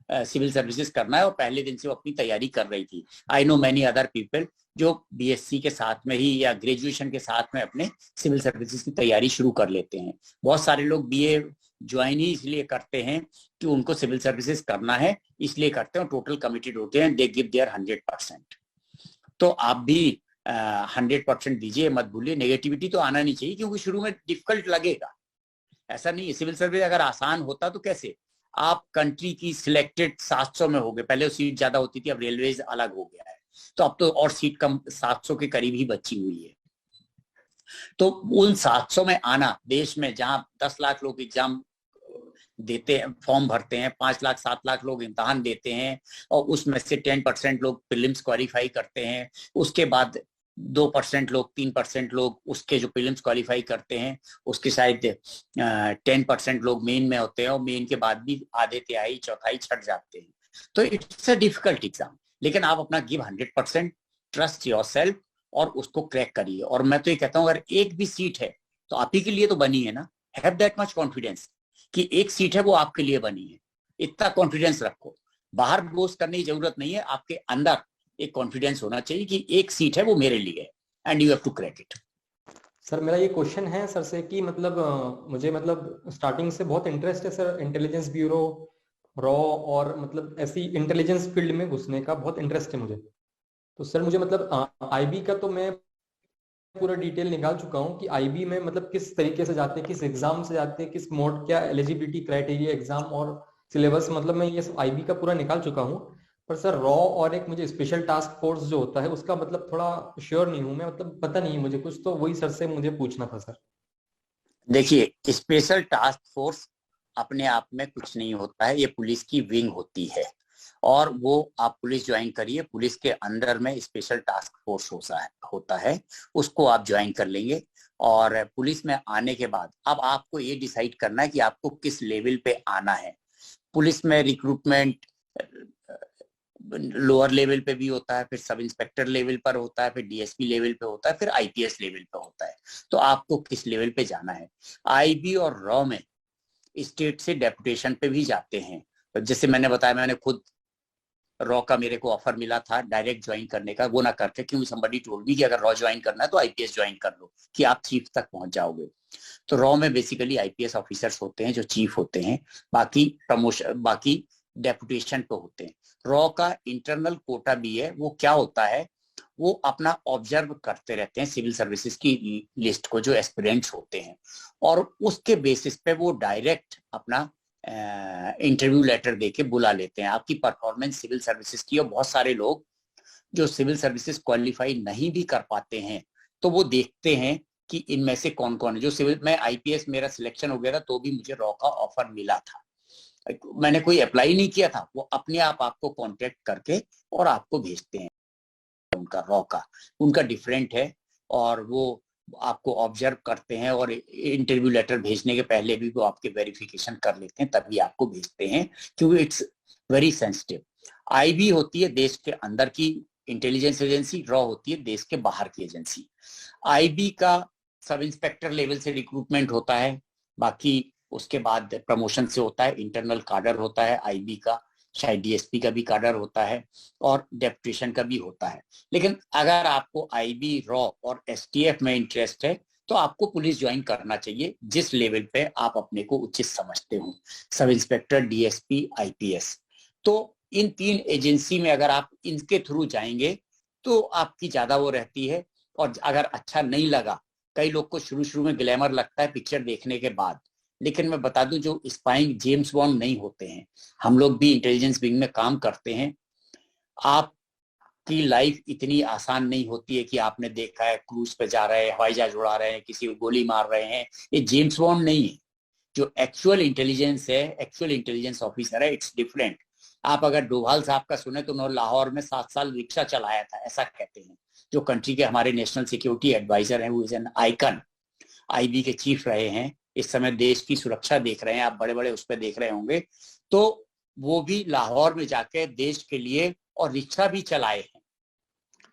सिविल सर्विसेज करना है, और पहले दिन से वो अपनी तैयारी कर रही थी। I know many other people जो बीएससी के साथ में ही या ग्रेजुएशन के साथ में अपने सिविल सर्विसेज की तैयारी शुरू कर लेते हैं। बहुत सारे लोग बीए ज्वाइन ही इसलिए करते हैं कि उनको सिविल सर्विसेज करना है, इसलिए करते हैं, टोटल कमिटेड होते हैं, दे गिव देयर 100%। तो आप भी 100% दीजिए, मत भूलिए। नेगेटिविटी तो आना नहीं चाहिए, क्योंकि शुरू में डिफिकल्ट लगेगा। ऐसा नहीं है, सिविल सर्विस अगर आसान होता तो कैसे आप कंट्री की सिलेक्टेड 700 में हो गए। पहले सीट ज्यादा होती थी, अब रेलवेज अलग हो गया है, तो अब तो और सीट कम, 700 के करीब ही बची हुई है। तो उन 700 में आना, देश में जहां 10 लाख लोग एग्जाम देते हैं, फॉर्म भरते हैं, 5 लाख 7 लाख लोग इम्तहान देते हैं, और उसमें से 10% लोग प्रीलिम्स क्वालिफाई करते हैं। उसके बाद 2% लोग, 3% लोग उसके जो प्रीलिम्स क्वालिफाई करते हैं, उसके शायद 10% लोग मेन में होते हैं, और मेन के बाद भी आधे तिहाई चौथाई छट जाते हैं। तो इट्स अ डिफिकल्ट एग्जाम, लेकिन आप अपना गिव 100%, ट्रस्ट योरसेल्फ, और उसको क्रैक करिए। और मैं तो ये कहता हूँ, अगर एक भी सीट है तो आप ही के लिए तो बनी है ना। हैव दैट मच कॉन्फिडेंस कि एक सीट है वो आपके लिए बनी है, इतना कॉन्फिडेंस रखो। बाहर बोस्ट करने की जरूरत नहीं है, आपके अंदर एक कॉन्फिडेंस होना चाहिए कि एक सीट है वो मेरे लिए है, and you have to crack it. Sir मेरा ये क्वेश्चन है सर से कि मतलब मुझे मतलब स्टार्टिंग से बहुत इंटरेस्ट है सर, इंटेलिजेंस ब्यूरो, रॉ, और मतलब ऐसी इंटेलिजेंस फील्ड में घुसने का बहुत इंटरेस्ट है मुझे। तो सर मुझे मतलब आईबी का तो मैं पूरा डिटेल निकाल चुका हूँ कि आईबी में मतलब किस तरीके से जाते हैं, किस एग्जाम से जाते हैं, किस मोड, क्या एलिजिबिलिटी क्राइटेरिया एग्जाम और सिलेबस, मतलब मैं ये सब आईबी का पूरा निकाल चुका हूँ। पर सर रॉ और एक मुझे स्पेशल टास्क फोर्स जो होता है उसका मतलब थोड़ा श्योर नहीं हूँ मैं, मतलब पता नहीं मुझे कुछ, तो वही सर से मुझे पूछना था सर। देखिए, स्पेशल टास्क फोर्स अपने आप में कुछ नहीं होता है, ये पुलिस की विंग होती है और वो आप पुलिस ज्वाइन करिए, पुलिस के अंडर में स्पेशल टास्क फोर्स होता है, उसको आप ज्वाइन कर लेंगे। और पुलिस में आने के बाद अब आपको ये डिसाइड करना है कि आपको किस लेवल पे आना है। पुलिस में रिक्रूटमेंट लोअर लेवल पे भी होता है, फिर सब इंस्पेक्टर लेवल पर होता है, फिर डीएसपी लेवल पे होता है, फिर आईपीएस लेवल पे होता है। तो आपको किस लेवल पे जाना है। आईबी और रॉ में स्टेट से डेपुटेशन पे भी जाते हैं। तो जैसे मैंने बताया, मैंने खुद रॉ का मेरे को ऑफर मिला था डायरेक्ट ज्वाइन करने का, वो ना करके, क्योंकि समबडी टोल्ड मी कि अगर रॉ ज्वाइन करना है तो आईपीएस ज्वाइन कर लो कि आप चीफ तक पहुंच जाओगे। तो रॉ में बेसिकली आईपीएस ऑफिसर्स होते हैं जो चीफ होते हैं, बाकी प्रमोशन, बाकी डेपुटेशन पे होते हैं। रॉ का इंटरनल कोटा भी है, वो क्या होता है, वो अपना ऑब्जर्व करते रहते हैं सिविल सर्विसेज की लिस्ट को, जो एस्पिरेंट्स होते हैं, और उसके बेसिस पे वो डायरेक्ट अपना इंटरव्यू लेटर देके बुला लेते हैं। आपकी परफॉर्मेंस सिविल सर्विसेज की, और बहुत सारे लोग जो सिविल सर्विसेज क्वालिफाई नहीं भी कर पाते हैं, तो वो देखते हैं कि इनमें से कौन कौन है जो सिविल। मैं आईपीएस मेरा सिलेक्शन हो गया था तो भी मुझे रॉ का ऑफर मिला था, मैंने कोई अप्लाई नहीं किया था, वो अपने आप आपको कांटेक्ट करके और आपको भेजते हैं। उनका रॉ का उनका डिफरेंट है, और वो आपको ऑब्जर्व करते हैं, और इंटरव्यू लेटर भेजने के पहले भी वो आपके वेरिफिकेशन कर लेते हैं, तभी आपको भेजते हैं, क्योंकि इट्स वेरी सेंसिटिव। आईबी होती है देश के अंदर की इंटेलिजेंस एजेंसी, रॉ होती है देश के बाहर की एजेंसी। आईबी का सब इंस्पेक्टर लेवल से रिक्रूटमेंट होता है, बाकी उसके बाद प्रमोशन से होता है, इंटरनल कार्डर होता है आईबी का, शायद डीएसपी का भी कार्डर होता है, और डेपुटेशन का भी होता है। लेकिन अगर आपको आईबी, रॉ और एसटीएफ में इंटरेस्ट है तो आपको पुलिस ज्वाइन करना चाहिए, जिस लेवल पे आप अपने को उचित समझते हो, सब इंस्पेक्टर, डीएसपी, आईपीएस। तो इन तीन एजेंसी में अगर आप इनके थ्रू जाएंगे तो आपकी ज्यादा वो रहती है। और अगर अच्छा नहीं लगा, कई लोग को शुरू शुरू में ग्लैमर लगता है पिक्चर देखने के बाद, लेकिन मैं बता दूं जो स्पाइंग जेम्स बॉन्ड नहीं होते हैं, हम लोग भी इंटेलिजेंस विंग में काम करते हैं। आपकी लाइफ इतनी आसान नहीं होती है कि आपने देखा है क्रूज पे जा रहे हैं, हवाई जहाज उड़ा रहे हैं, किसी को गोली मार रहे हैं, ये जेम्स बॉन्ड नहीं है। जो एक्चुअल इंटेलिजेंस है, एक्चुअल इंटेलिजेंस ऑफिसर है, इट्स डिफरेंट। आप अगर डोभाल साहब का सुने तो उन्होंने लाहौर में 7 साल रिक्शा चलाया था, ऐसा कहते हैं, जो कंट्री के हमारे नेशनल सिक्योरिटी एडवाइजर हैं, वो इज एन आइकन, आईबी के चीफ रहे हैं, इस समय देश की सुरक्षा देख रहे हैं, आप बड़े बड़े उस पर देख रहे होंगे। तो वो भी लाहौर में जाके देश के लिए और रिक्शा भी चलाए हैं।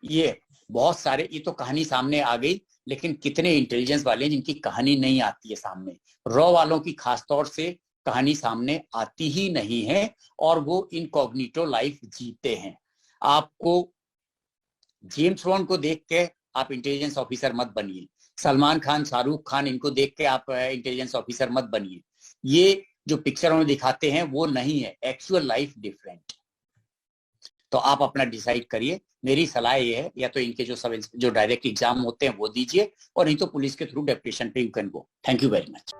ये बहुत सारे, ये तो कहानी सामने आ गई, लेकिन कितने इंटेलिजेंस वाले हैं जिनकी कहानी नहीं आती है सामने। रॉ वालों की खासतौर से कहानी सामने आती ही नहीं है, और वो इनकॉग्निटो लाइफ जीते हैं। आपको जेम्स बॉन्ड को देख के आप इंटेलिजेंस ऑफिसर मत बनिए, सलमान खान, शाहरुख खान, इनको देख के आप इंटेलिजेंस ऑफिसर मत बनिए। ये जो पिक्चरों में दिखाते हैं वो नहीं है, एक्चुअल लाइफ डिफरेंट। तो आप अपना डिसाइड करिए। मेरी सलाह ये है, या तो इनके जो डायरेक्ट एग्जाम होते हैं वो दीजिए, और नहीं तो पुलिस के थ्रू डेपुटेशन पे you can go. Thank you very much.